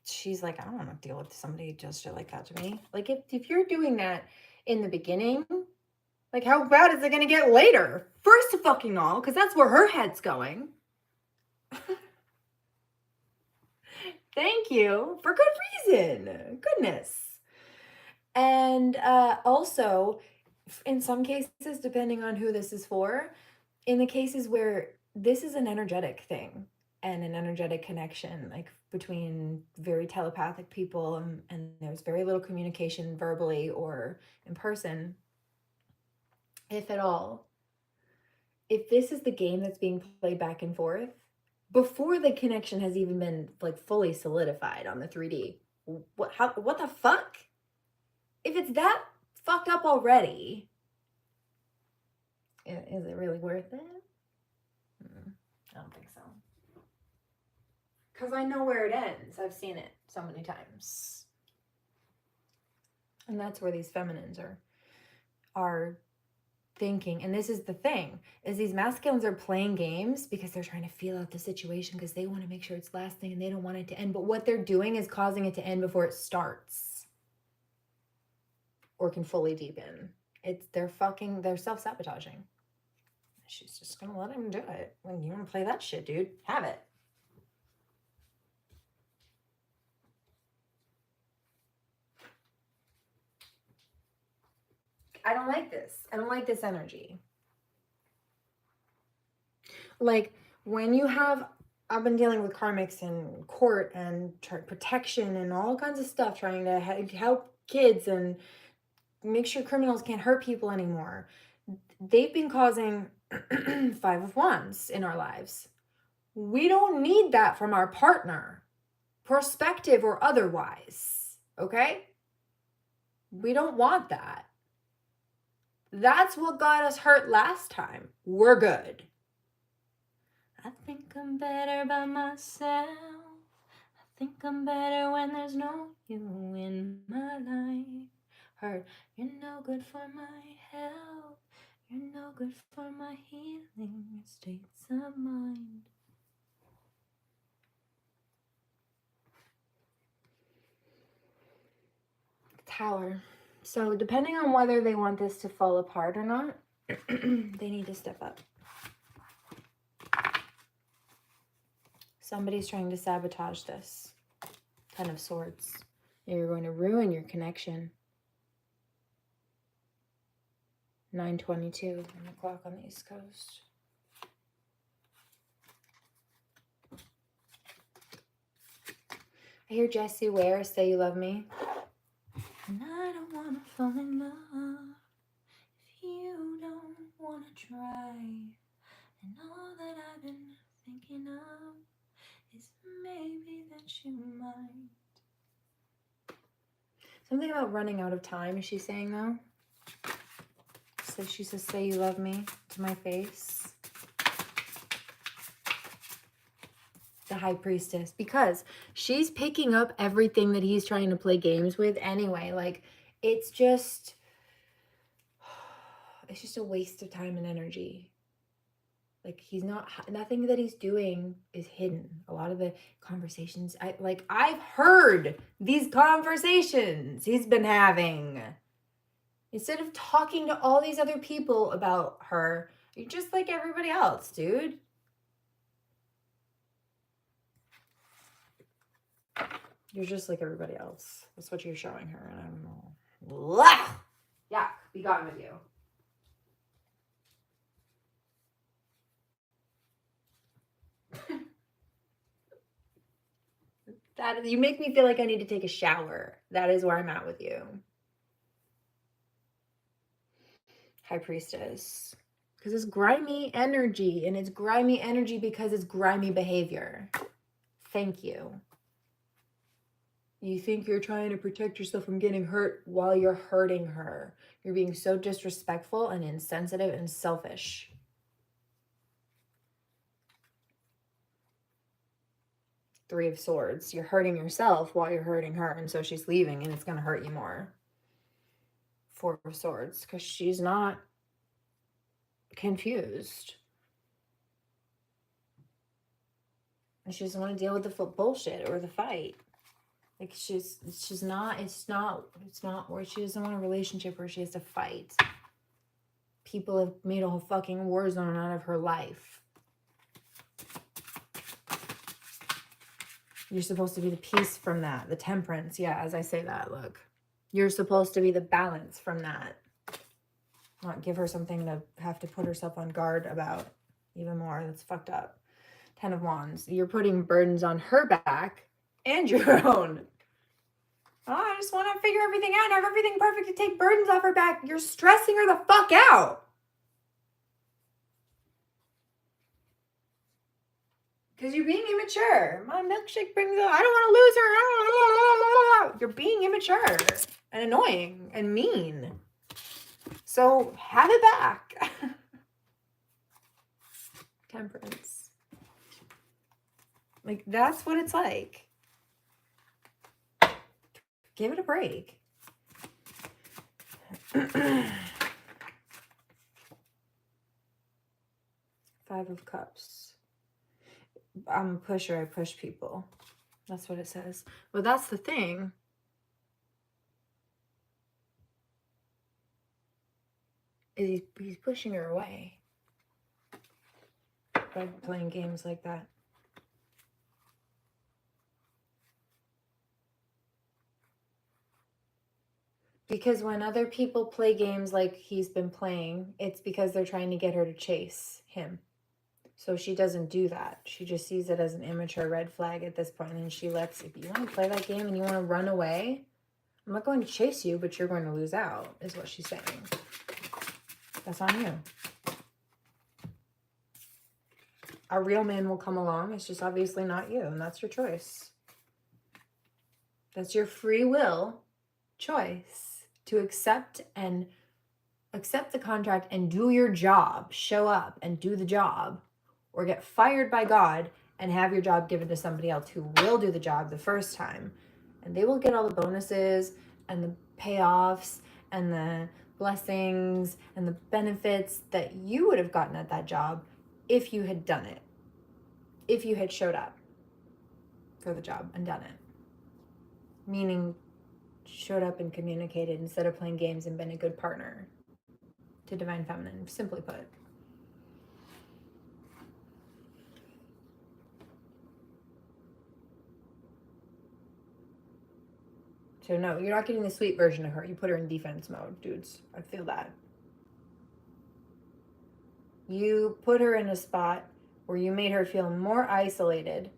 she's like, I don't want to deal with somebody who does shit like that to me. Like if you're doing that in the beginning, like how bad is it going to get later? First of fucking all, because that's where her head's going. Thank you. For good reason. Goodness. And also, in some cases, depending on who this is for, in the cases where this is an energetic thing and an energetic connection, like between very telepathic people, and there's very little communication verbally or in person, if at all. If this is the game that's being played back and forth, before the connection has even been like fully solidified on the 3D, what the fuck? If it's that fucked up already, is it really worth it? I don't think so. Because I know where it ends. I've seen it so many times. And that's where these feminines are thinking. And this is the thing, is these masculines are playing games because they're trying to feel out the situation, because they want to make sure it's lasting and they don't want it to end. But what they're doing is causing it to end before it starts or can fully deepen. They're self-sabotaging. She's just gonna let him do it. When you want to play that shit, dude, have it. I don't like this. I don't like this energy. Like when you have, I've been dealing with karmics in court and protection and all kinds of stuff, trying to help kids and make sure criminals can't hurt people anymore. They've been causing 5 of Wands in our lives. We don't need that from our partner, prospective or otherwise, okay? We don't want that. That's what got us hurt last time. We're good. I think I'm better by myself. I think I'm better when there's no you in my life. Hurt, you're no good for my health. You're no good for my healing states of mind. Tower. So depending on whether they want this to fall apart or not, They need to step up. Somebody's trying to sabotage this. 10 of Swords. You're going to ruin your connection. 9:22 on the clock on the East Coast. I hear Jessie Ware say you love me. And I don't want to fall in love if you don't want to try. And all that I've been thinking of is maybe that you might. Something about running out of time, is she saying though? So she says, say you love me to my face. The High Priestess, because she's picking up everything that he's trying to play games with anyway. Like, it's just a waste of time and energy. Like, nothing that he's doing is hidden. A lot of the conversations, I've heard these conversations he's been having. Instead of talking to all these other people about her, you're just like everybody else, dude. You're just like everybody else. That's what you're showing her, and I don't know. Blah! Yuck, be gone with you. You make me feel like I need to take a shower. That is where I'm at with you. High Priestess. Because it's grimy energy, and it's grimy energy because it's grimy behavior. Thank you. You think you're trying to protect yourself from getting hurt while you're hurting her. You're being so disrespectful and insensitive and selfish. Three of Swords. You're hurting yourself while you're hurting her, and so she's leaving, and it's going to hurt you more. Four of Swords, because she's not confused. And she doesn't want to deal with the bullshit or the fight. Like, she's not, it's not where she doesn't want a relationship where she has to fight. People have made a whole fucking war zone out of her life. You're supposed to be the peace from that, the temperance. Yeah, as I say that, look. You're supposed to be the balance from that. Not give her something to have to put herself on guard about even more. That's fucked up. 10 of Wands. You're putting burdens on her back and your own. Oh, I just want to figure everything out and have everything perfect to take burdens off her back. You're stressing her the fuck out. Because you're being immature. My milkshake brings up, I don't want to lose her. You're being immature and annoying and mean. So have it back. Temperance. Like, that's what it's like. Give it a break. 5 of Cups. I'm a pusher. I push people. That's what it says. Well, that's the thing. Is he's pushing her away by playing games like that. Because when other people play games like he's been playing, it's because they're trying to get her to chase him. So she doesn't do that. She just sees it as an immature red flag at this point, and she lets, if you want to play that game and you want to run away, I'm not going to chase you, but you're going to lose out, is what she's saying. That's on you. A real man will come along. It's just obviously not you, and that's your choice. That's your free will choice to accept the contract and do your job, show up and do the job, or get fired by God and have your job given to somebody else who will do the job the first time. And they will get all the bonuses and the payoffs and the blessings and the benefits that you would have gotten at that job if you had done it. If you had showed up for the job and done it. Meaning, showed up and communicated instead of playing games and been a good partner. to Divine Feminine, simply put. So no, you're not getting the sweet version of her. You put her in defense mode, dudes. I feel that. You put her in a spot where you made her feel more isolated.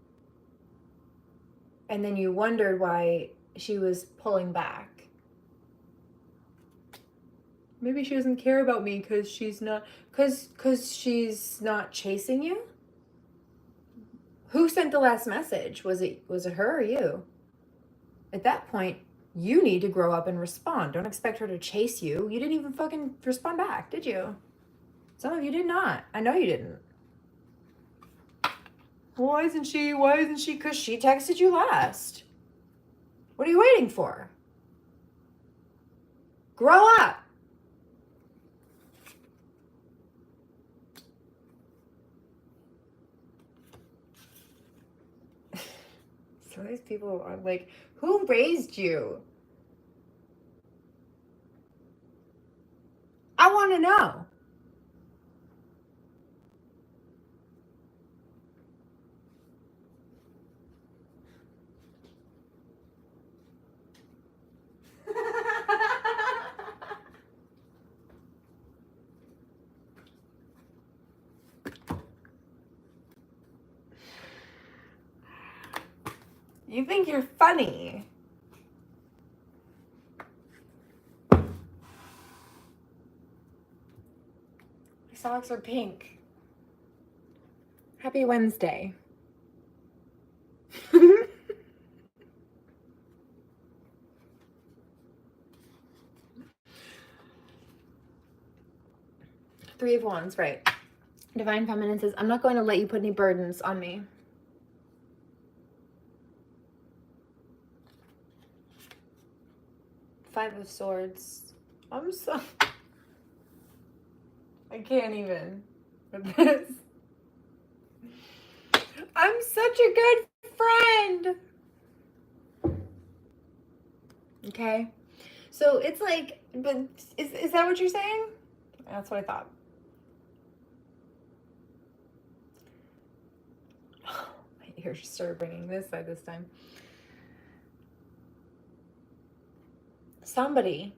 And then you wondered why she was pulling back. Maybe she doesn't care about me because she's not chasing you? Who sent the last message? Was it her or you? At that point, you need to grow up and respond. Don't expect her to chase you. You didn't even fucking respond back, did you? Some of you did not. I know you didn't. Why isn't she? Because she texted you last. What are you waiting for? Grow up. So these people are like, who raised you? I want to know. You think you're funny. My socks are pink. Happy Wednesday. 3 of Wands, right. Divine Feminine says, I'm not going to let you put any burdens on me. Five of Swords. I can't even with this. I'm such a good friend. Okay. So it's like, but is that what you're saying? That's what I thought. My ears started ringing this side this time. Somebody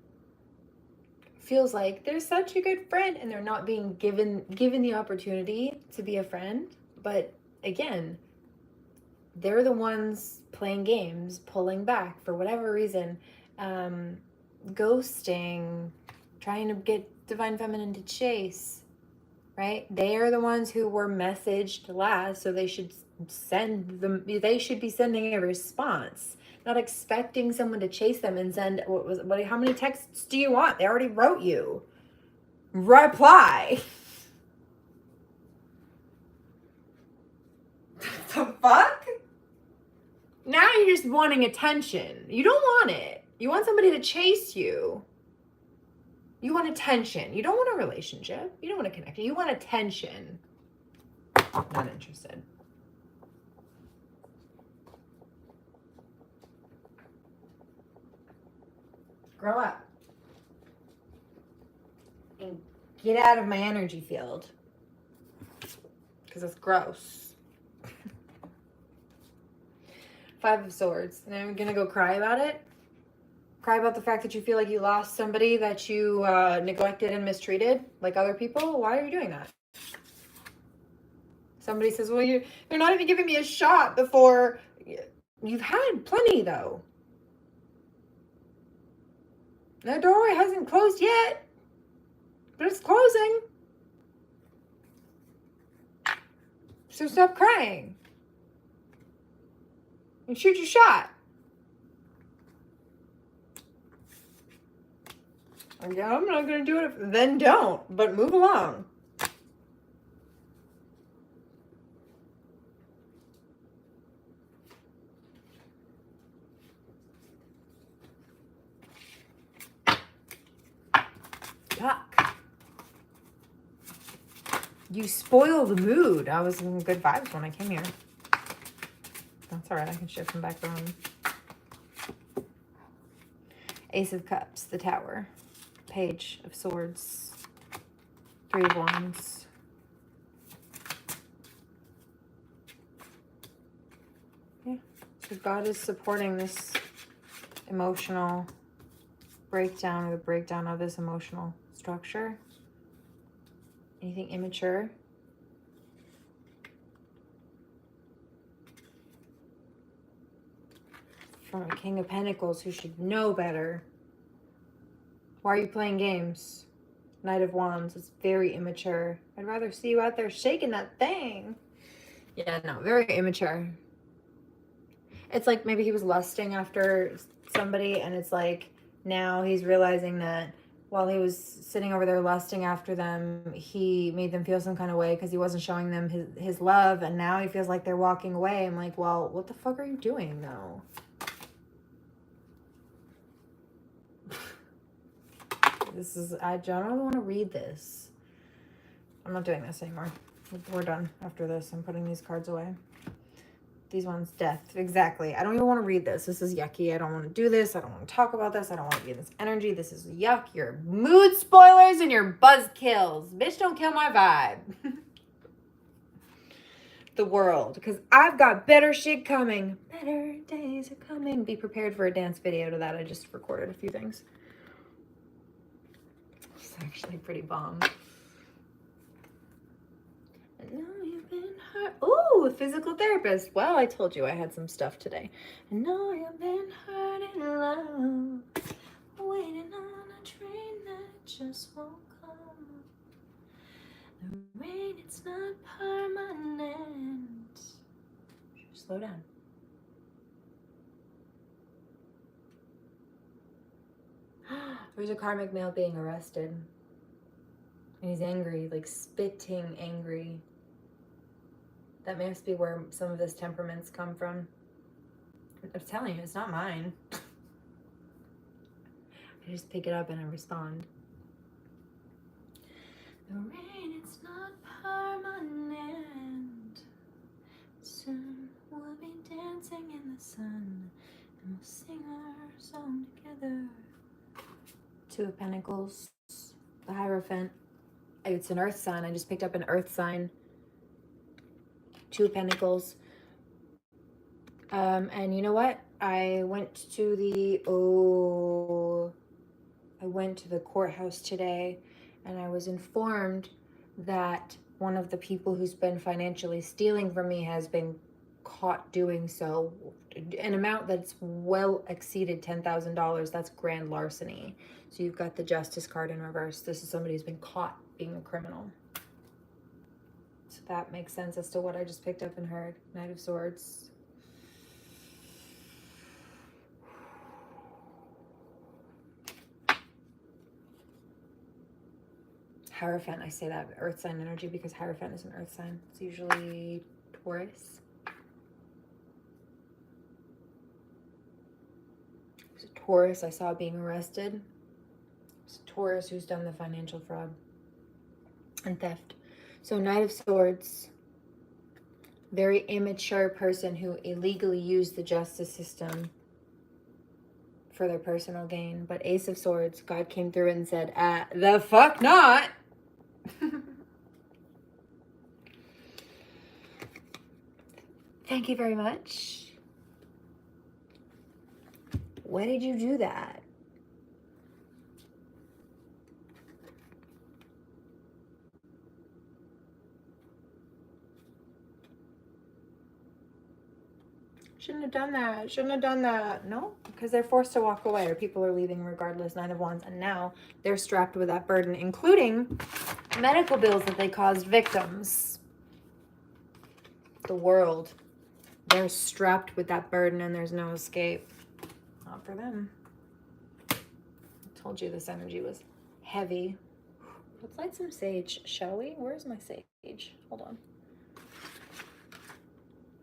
feels like they're such a good friend and they're not being given the opportunity to be a friend. But again, they're the ones playing games, pulling back for whatever reason, ghosting, trying to get Divine Feminine to chase, right? They are the ones who were messaged last, so they should they should be sending a response, not expecting someone to chase them and send, how many texts do you want? They already wrote you. Reply. The fuck? Now you're just wanting attention. You don't want it. You want somebody to chase you. You want attention. You don't want a relationship. You don't want a connection. You want attention. Not interested. Grow up. And get out of my energy field. Because it's gross. 5 of Swords. And I'm going to go cry about it. Cry about the fact that you feel like you lost somebody that you neglected and mistreated like other people. Why are you doing that? Somebody says, well, you're not even giving me a shot before. You've had plenty, though. That doorway hasn't closed yet, but it's closing. So stop crying and shoot your shot. Yeah, I'm not going to do it. Then don't, but move along. Yuck. You spoil the mood. I was in good vibes when I came here. That's all right. I can shift them back around. Ace of Cups, the Tower. Page of Swords. Three of Wands. Yeah. So God is supporting this emotional breakdown, or the breakdown of this emotional structure. Anything immature? From a King of Pentacles who should know better. Why are you playing games? Knight of Wands. It's very immature. I'd rather see you out there shaking that thing. Yeah, no, very immature. It's like maybe he was lusting after somebody, and it's like now he's realizing that while he was sitting over there lusting after them, he made them feel some kind of way because he wasn't showing them his love, and now he feels like they're walking away. I'm like, well, what the fuck are you doing, though? This is, I don't really want to read this. I'm not doing this anymore. We're done after this. I'm putting these cards away. These ones, death. Exactly. I don't even want to read this. This is yucky. I don't want to do this. I don't want to talk about this. I don't want to be in this energy. This is yuck. Your mood spoilers and your buzz kills. Bitch, don't kill my vibe. The world. Because I've got better shit coming. Better days are coming. Be prepared for a dance video to that. I just recorded a few things. It's actually pretty bomb. And now you've been hurt. Ooh, physical therapist. Well, I told you I had some stuff today. And now you've been hurt in love. Waiting on a train that just won't come. The rain, it's not permanent. Slow down. There's a karmic male being arrested. And he's angry, like spitting angry. That must be where some of his temperaments come from. I'm telling you, it's not mine. I just pick it up and I respond. The rain, it's not permanent. Soon we'll be dancing in the sun, and we'll sing our song together. Two of Pentacles, the Hierophant. It's an earth sign. I just picked up an earth sign. Two of Pentacles. And you know what? I went to the courthouse today, and I was informed that one of the people who's been financially stealing from me has been caught doing so. An amount that's well exceeded $10,000. That's grand larceny. So you've got the Justice card in reverse. This is somebody who's been caught being a criminal. So that makes sense as to what I just picked up and heard. Knight of Swords. Hierophant, I say that earth sign energy because Hierophant is an earth sign. It's usually Taurus. It's a Taurus I saw being arrested. It's a Taurus who's done the financial fraud and theft. So Knight of Swords, very immature person who illegally used the justice system for their personal gain. But Ace of Swords, God came through and said, the fuck not. Thank you very much. Why did you do that? Shouldn't have done that. Shouldn't have done that. No, because they're forced to walk away, or people are leaving regardless. Nine of Wands. And now they're strapped with that burden, including medical bills that they caused victims. The world. They're strapped with that burden and there's no escape. Not for them. I told you this energy was heavy. Let's light some sage, shall we? Where's my sage? Hold on.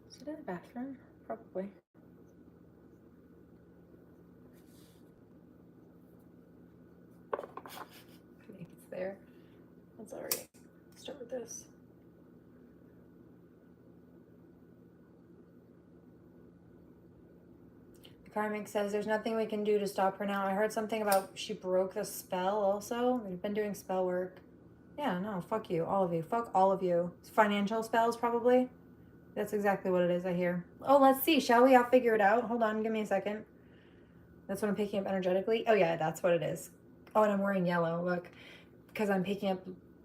Is it in the bathroom? Probably. I think it's there. That's all right. Let's start with this. Karmic says there's nothing we can do to stop her now. I heard something about she broke the spell also. We've been doing spell work. Yeah, no, fuck you, all of you. Fuck all of you. Financial spells, probably. That's exactly what it is, I hear. Oh, let's see. Shall we? I'll figure it out. Hold on, give me a second. That's what I'm picking up energetically. Oh, yeah, that's what it is. Oh, and I'm wearing yellow, look. Because I'm picking up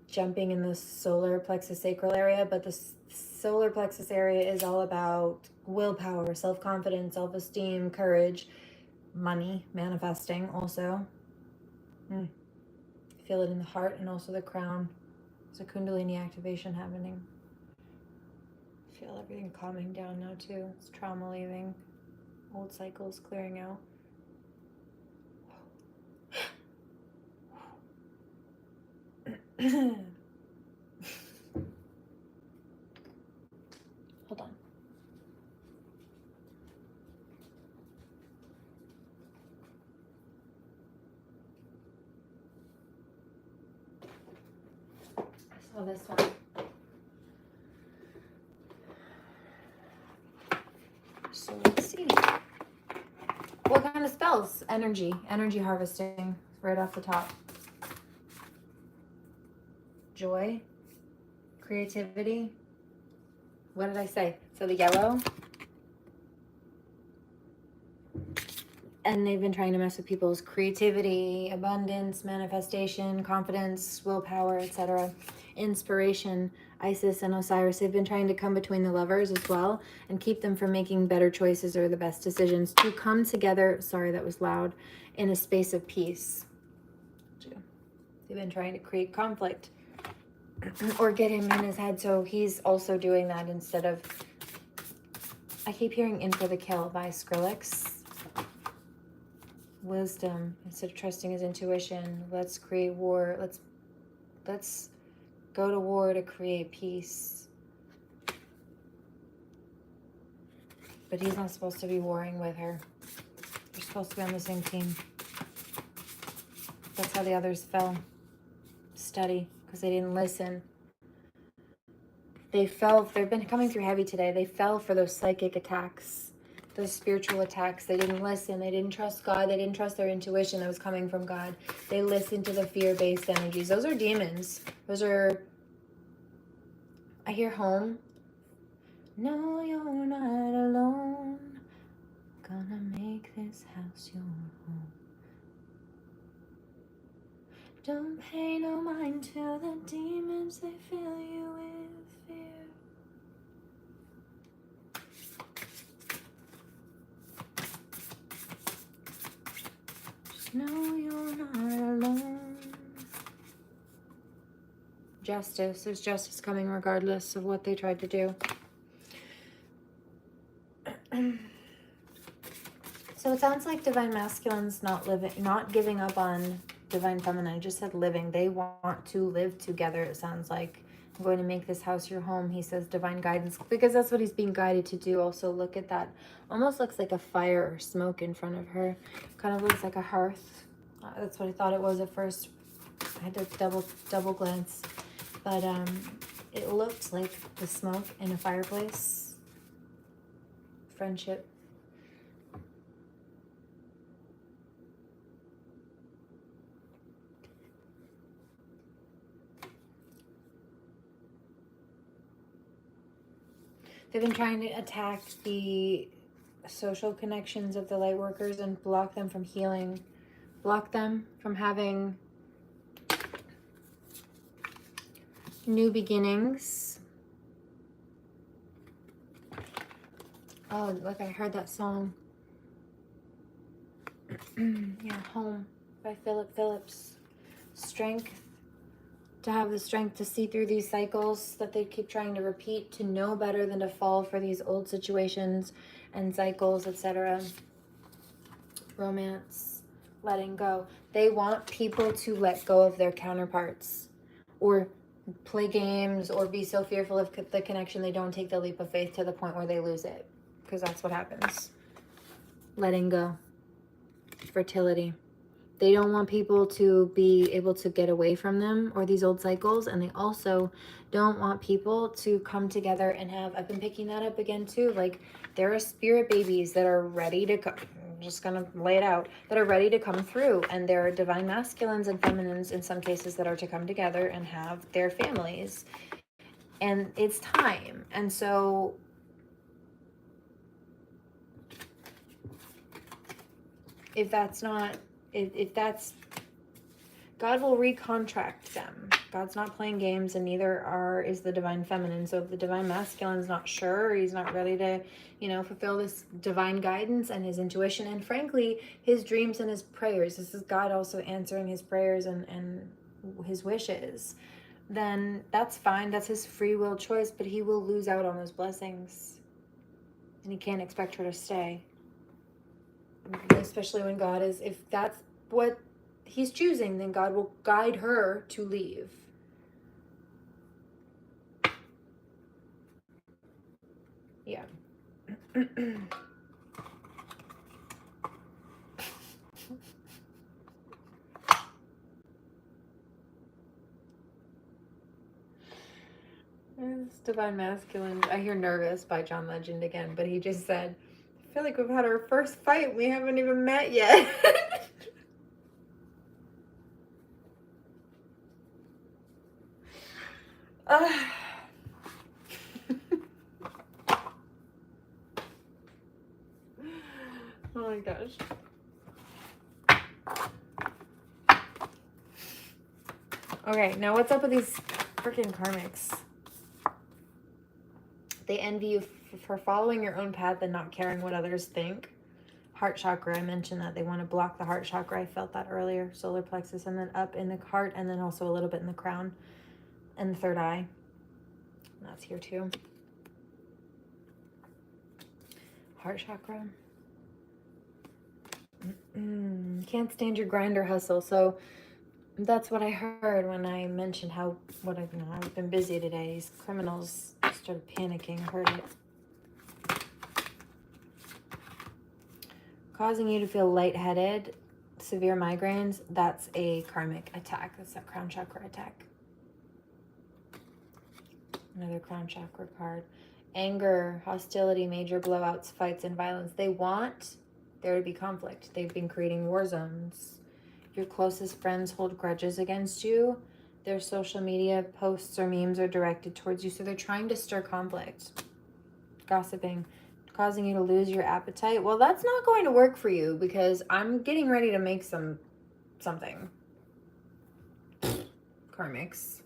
jumping in the solar plexus sacral area, but the solar plexus area is all about willpower, self-confidence, self-esteem, courage, money, manifesting also. Feel it in the heart and also the crown. There's a Kundalini activation happening. Feel everything calming down now too. It's trauma leaving. Old cycles clearing out. Hold on. I saw this one. So let's see. What kind of spells? Energy harvesting, right off the top. Joy, creativity. What did I say? So the yellow. And they've been trying to mess with people's creativity, abundance, manifestation, confidence, willpower, etc. Inspiration. Isis and Osiris, they've been trying to come between the lovers as well and keep them from making better choices or the best decisions to come together, sorry that was loud, in a space of peace. They've been trying to create conflict or get him in his head, so he's also doing that instead of, I keep hearing In for the Kill by Skrillex. Wisdom, instead of trusting his intuition. Let's create war. Let's go to war to create peace. But he's not supposed to be warring with her. They're supposed to be on the same team. That's how the others fell. Study, because they didn't listen. They fell, they've been coming through heavy today. They fell for those psychic attacks. Those spiritual attacks. They didn't listen. They didn't trust God. They didn't trust their intuition that was coming from God. They listened to the fear-based energies. Those are demons. Those are, I hear home. No, you're not alone. Gonna make this house your home. Don't pay no mind to the demons. They fill you with fear. No, you're not alone. Justice. There's justice coming regardless of what they tried to do. So it sounds like Divine Masculine's not giving up on Divine Feminine. I just said living. They want to live together, it sounds like. I'm going to make this house your home, he says. Divine guidance, because that's what he's being guided to do. Also, look at that. Almost looks like a fire or smoke in front of her. Kind of looks like a hearth. That's what I thought it was at first. I had to double glance. But it looked like the smoke in a fireplace. Friendship. They've been trying to attack the social connections of the light workers and block them from healing. Block them from having new beginnings. Oh, look, I heard that song. Yeah, Home by Philip Phillips. Strength. To have the strength to see through these cycles that they keep trying to repeat, to know better than to fall for these old situations and cycles, etc. Romance, letting go. They want people to let go of their counterparts or play games or be so fearful of the connection they don't take the leap of faith to the point where they lose it, because that's what happens. Letting go. Fertility. They don't want people to be able to get away from them or these old cycles. And they also don't want people to come together and have, I've been picking that up again too, like there are spirit babies that are ready to come. just going to lay it out, that are ready to come through. And there are divine masculines and feminines in some cases that are to come together and have their families. And it's time. And so if that's not, if that's, God will recontract them. God's not playing games, and neither is the divine feminine. So if the divine masculine's not sure, he's not ready to, fulfill this divine guidance and his intuition, and frankly, his dreams and his prayers, this is God also answering his prayers and his wishes, then that's fine. That's his free will choice, but he will lose out on those blessings. And he can't expect her to stay. Especially when God is, if that's what he's choosing, then God will guide her to leave. Yeah. This divine masculine. I hear Nervous by John Legend again, but he just said, I feel like we've had our first fight. We haven't even met yet. Oh my gosh. Okay, now what's up with these freaking karmics? They envy you for following your own path and not caring what others think. Heart chakra, I mentioned that they want to block the heart chakra. I felt that earlier. Solar plexus, and then up in the heart, and then also a little bit in the crown and the third eye. And that's here too. Heart chakra. Can't stand your grind or hustle. So that's what I heard when I mentioned I've been busy today. These criminals started panicking. I heard it. Causing you to feel lightheaded, severe migraines, that's a karmic attack. That's that crown chakra attack. Another crown chakra card. Anger, hostility, major blowouts, fights, and violence. They want there to be conflict. They've been creating war zones. Your closest friends hold grudges against you. Their social media posts or memes are directed towards you. So they're trying to stir conflict. Gossiping, causing you to lose your appetite. Well, that's not going to work for you, because I'm getting ready to make something. Karmics.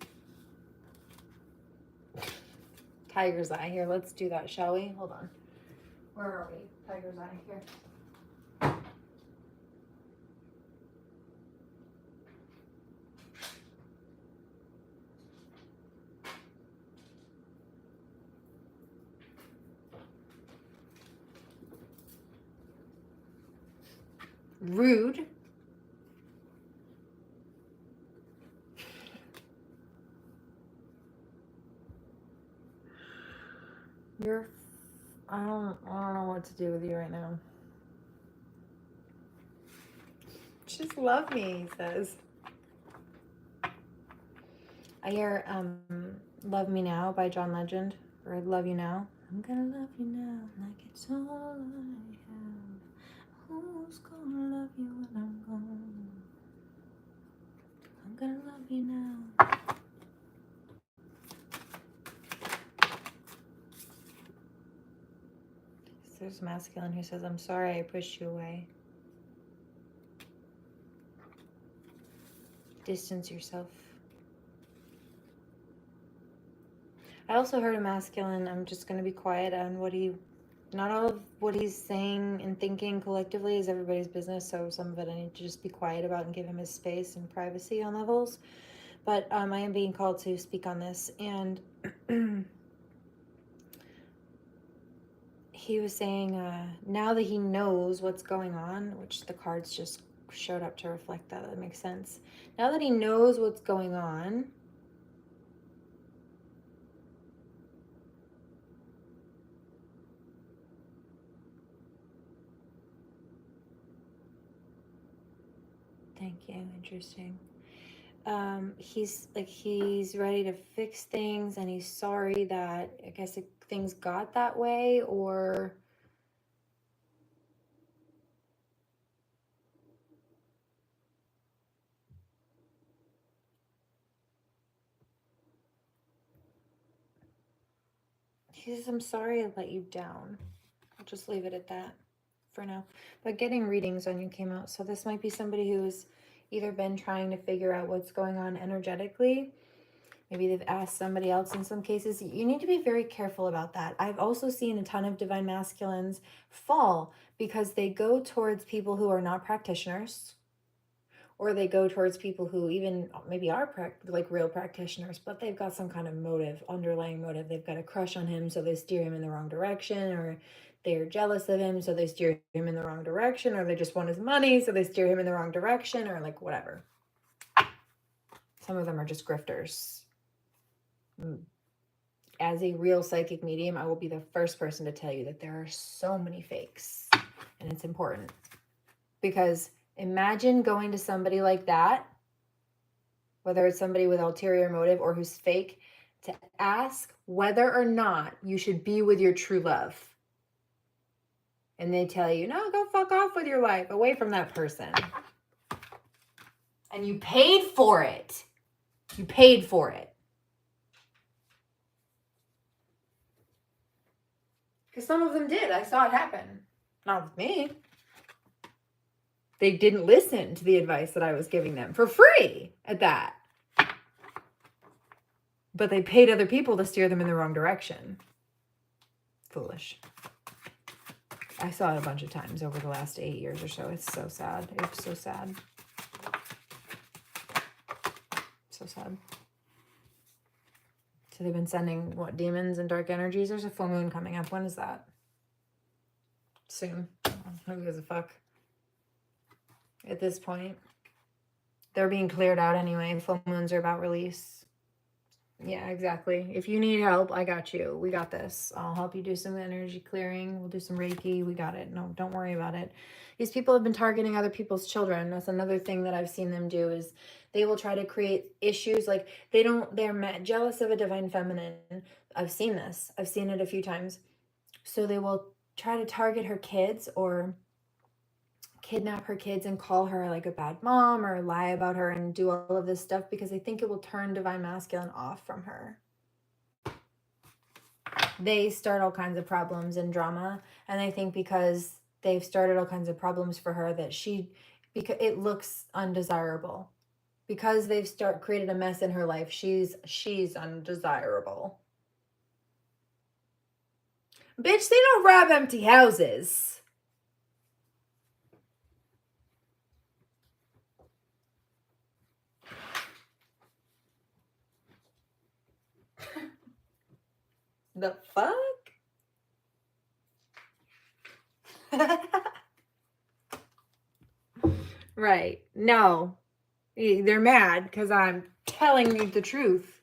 Tiger's eye here. Let's do that, shall we? Hold on. Where are we? Tiger's eye here. Rude. I don't know what to do with you right now. Just love me, he says. I hear Love Me Now by John Legend, or Love You Now. I'm gonna love you now like it's all I have. Who's gonna love you when I'm gone? I'm gonna love you now. There's masculine who says, I'm sorry I pushed you away. Distance yourself. I also heard a masculine, I'm just going to be quiet on not all of what he's saying and thinking collectively is everybody's business, so some of it I need to just be quiet about and give him his space and privacy on levels. But I am being called to speak on this, and he was saying now that he knows what's going on, which the cards just showed up to reflect that makes sense. Now that he knows what's going on, thank you, interesting. He's ready to fix things, and he's sorry that I guess things got that way, or He says, I'm sorry I let you down. I'll just leave it at that for now. But getting readings on you came out. So this might be somebody who's either been trying to figure out what's going on energetically. Maybe they've asked somebody else in some cases. You need to be very careful about that. I've also seen a ton of divine masculines fall because they go towards people who are not practitioners, or they go towards people who even maybe are like real practitioners, but they've got some kind of motive, underlying motive. They've got a crush on him, so they steer him in the wrong direction, or they're jealous of him, so they steer him in the wrong direction, or they just want his money, so they steer him in the wrong direction, or like whatever. Some of them are just grifters. As a real psychic medium, I will be the first person to tell you that there are so many fakes, and it's important because imagine going to somebody like that, whether it's somebody with ulterior motive or who's fake, to ask whether or not you should be with your true love. And they tell you, no, go fuck off with your life, away from that person. And you paid for it. You paid for it. Because some of them did. I saw it happen. Not with me. They didn't listen to the advice that I was giving them for free at that. But they paid other people to steer them in the wrong direction. Foolish. I saw it a bunch of times over the last 8 years or so. It's so sad. It's so sad. So sad. So they've been sending, what, demons and dark energies? There's a full moon coming up. When is that? Soon. Who gives a fuck? At this point, they're being cleared out anyway. Full moons are about release. Yeah, exactly. If you need help, I got you. We got this. I'll help you do some energy clearing. We'll do some Reiki. We got it. No, don't worry about it. These people have been targeting other people's children. That's another thing that I've seen them do is they will try to create issues. Like they're jealous of a divine feminine. I've seen this. I've seen it a few times. So they will try to target her kids or kidnap her kids and call her like a bad mom or lie about her and do all of this stuff because they think it will turn divine masculine off from her. They start all kinds of problems and drama, and I think because they've started all kinds of problems for her that because it looks undesirable. Because they've created a mess in her life, she's undesirable. Bitch, they don't rob empty houses. The fuck? Right. No. They're mad because I'm telling you the truth.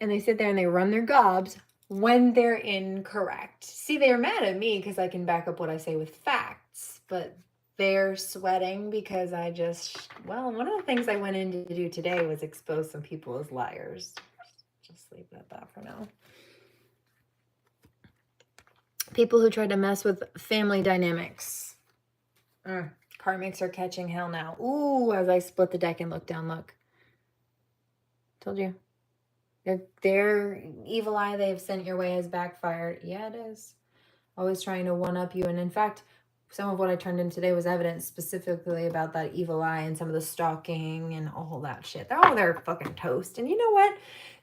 And they sit there and they run their gobs when they're incorrect. See, they're mad at me because I can back up what I say with facts, but they're sweating because one of the things I went in to do today was expose some people as liars. Just leave it at that for now. People who tried to mess with family dynamics. Karmics are catching hell now. Ooh, as I split the deck and look down, look. Told you. Their evil eye they've sent your way has backfired. Yeah, it is. Always trying to one-up you. And in fact, some of what I turned in today was evidence specifically about that evil eye and some of the stalking and all that shit. They're fucking toast. And you know what?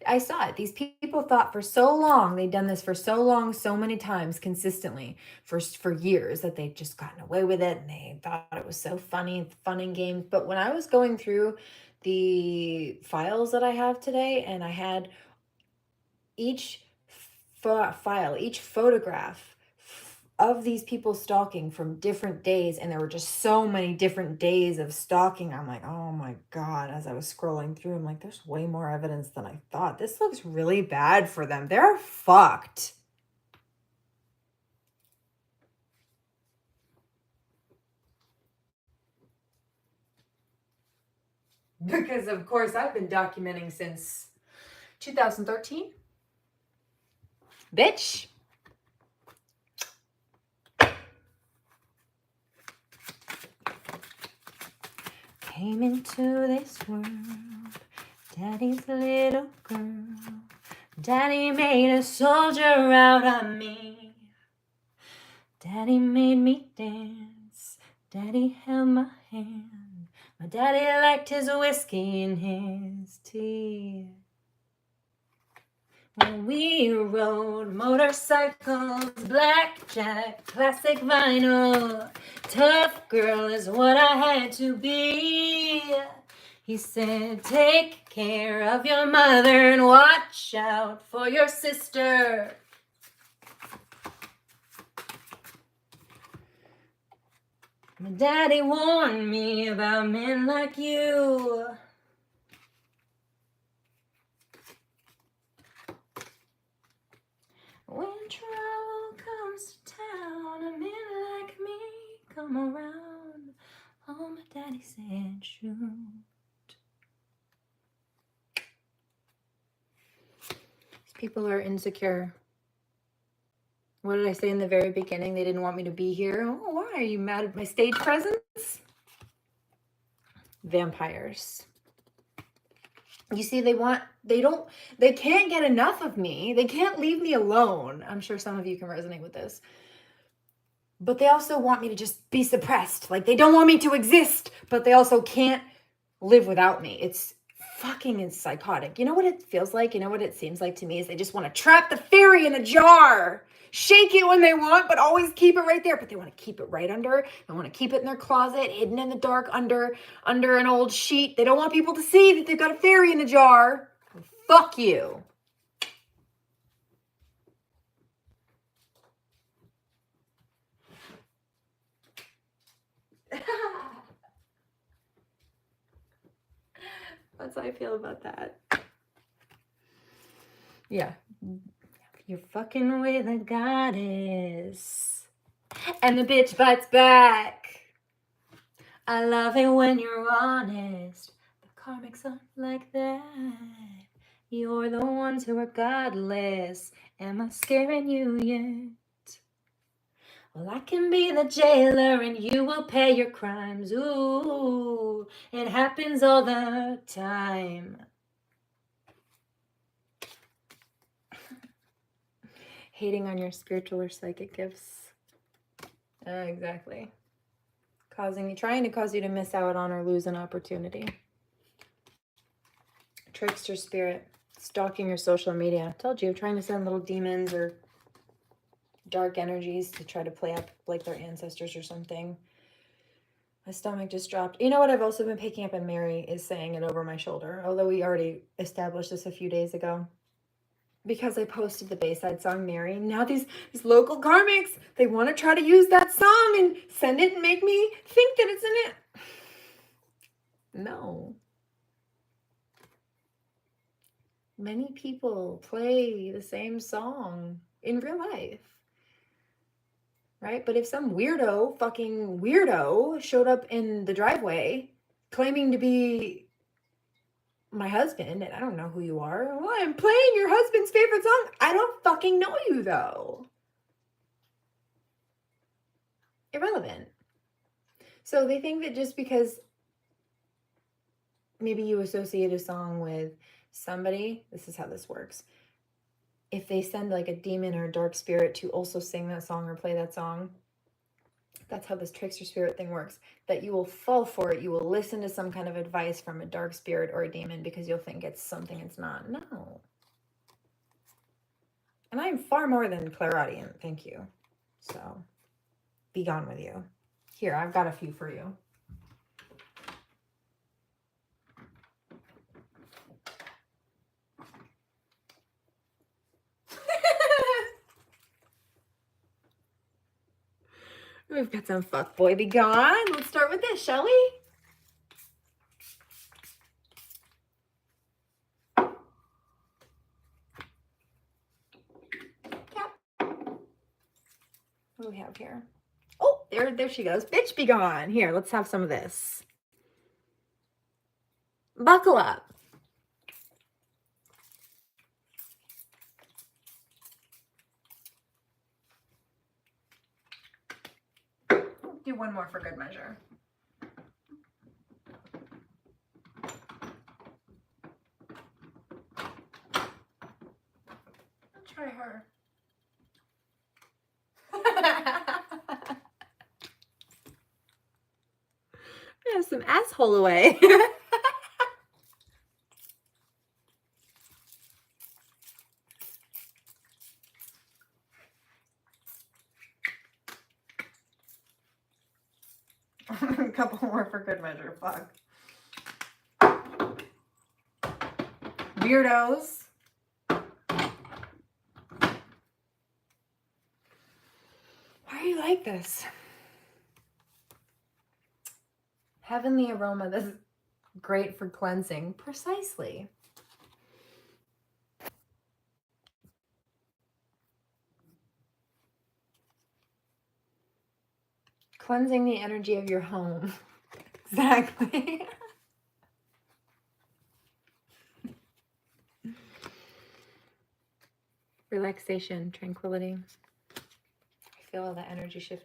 I saw it. These people thought for so long, they'd done this for so long, so many times, consistently, for years, that they'd just gotten away with it. And they thought it was so funny, fun and games. But when I was going through the files that I have today, and I had each file, each photograph of these people stalking from different days, and there were just so many different days of stalking. I'm like, oh my God, as I was scrolling through, I'm like, there's way more evidence than I thought. This looks really bad for them. They're fucked. Because of course I've been documenting since 2013. Bitch. Came into this world Daddy's little girl. Daddy made a soldier out of me. Daddy made me dance. Daddy held my hand. My daddy liked his whiskey and his tea. When we rode motorcycles, blackjack, classic vinyl, tough girl is what I had to be. He said, take care of your mother and watch out for your sister. My daddy warned me about men like you. When trouble comes to town, a man like me come around. Oh, my daddy said shoot. These people are insecure. What did I say in the very beginning? They didn't want me to be here. Oh, why? Are you mad at my stage presence? Vampires. You see, they can't get enough of me. They can't leave me alone. I'm sure some of you can resonate with this. But they also want me to just be suppressed. Like, they don't want me to exist, but they also can't live without me. It's fucking psychotic. You know what it feels like? You know what it seems like to me is they just want to trap the fairy in a jar. Shake it when they want, but always keep it right there. But they want to keep it right under. They want to keep it in their closet, hidden in the dark under an old sheet. They don't want people to see that they've got a fairy in a jar. Fuck you. That's how I feel about that. Yeah. You're fucking with a goddess. And the bitch bites back. I love it when you're honest. The karmics aren't like that. You're the ones who are godless. Am I scaring you yet? Well, I can be the jailer and you will pay your crimes. Ooh, it happens all the time. Hating on your spiritual or psychic gifts. Exactly. Trying to cause you to miss out on or lose an opportunity. Trickster spirit, stalking your social media. I told you, trying to send little demons or dark energies to try to play up like their ancestors or something. My stomach just dropped. You know what I've also been picking up, and Mary is saying it over my shoulder, although we already established this a few days ago. Because I posted the Bayside song Mary. Now these local karmics, they want to try to use that song and send it and make me think that it's in it. No. Many people play the same song in real life. Right? But if some fucking weirdo showed up in the driveway claiming to be my husband, and I don't know who you are. Well, I'm playing your husband's favorite song. I don't fucking know you, though. Irrelevant. So they think that just because maybe you associate a song with somebody, this is how this works. If they send like a demon or a dark spirit to also sing that song or play that song, that's how this trickster spirit thing works, that you will fall for it. You will listen to some kind of advice from a dark spirit or a demon because you'll think it's something it's not. No. And I'm far more than clairaudient. Thank you. So be gone with you. Here, I've got a few for you. We've got some fuckboy be gone. Let's start with this, shall we? What do we have here? Oh, there she goes. Bitch be gone. Here, let's have some of this. Buckle up. Do one more for good measure. some asshole away. A couple more for good measure. Fuck. Weirdos. Why are you like this? Heavenly aroma. This is great for cleansing. Precisely. Cleansing the energy of your home. Exactly. Relaxation, tranquility. I feel all the energy shift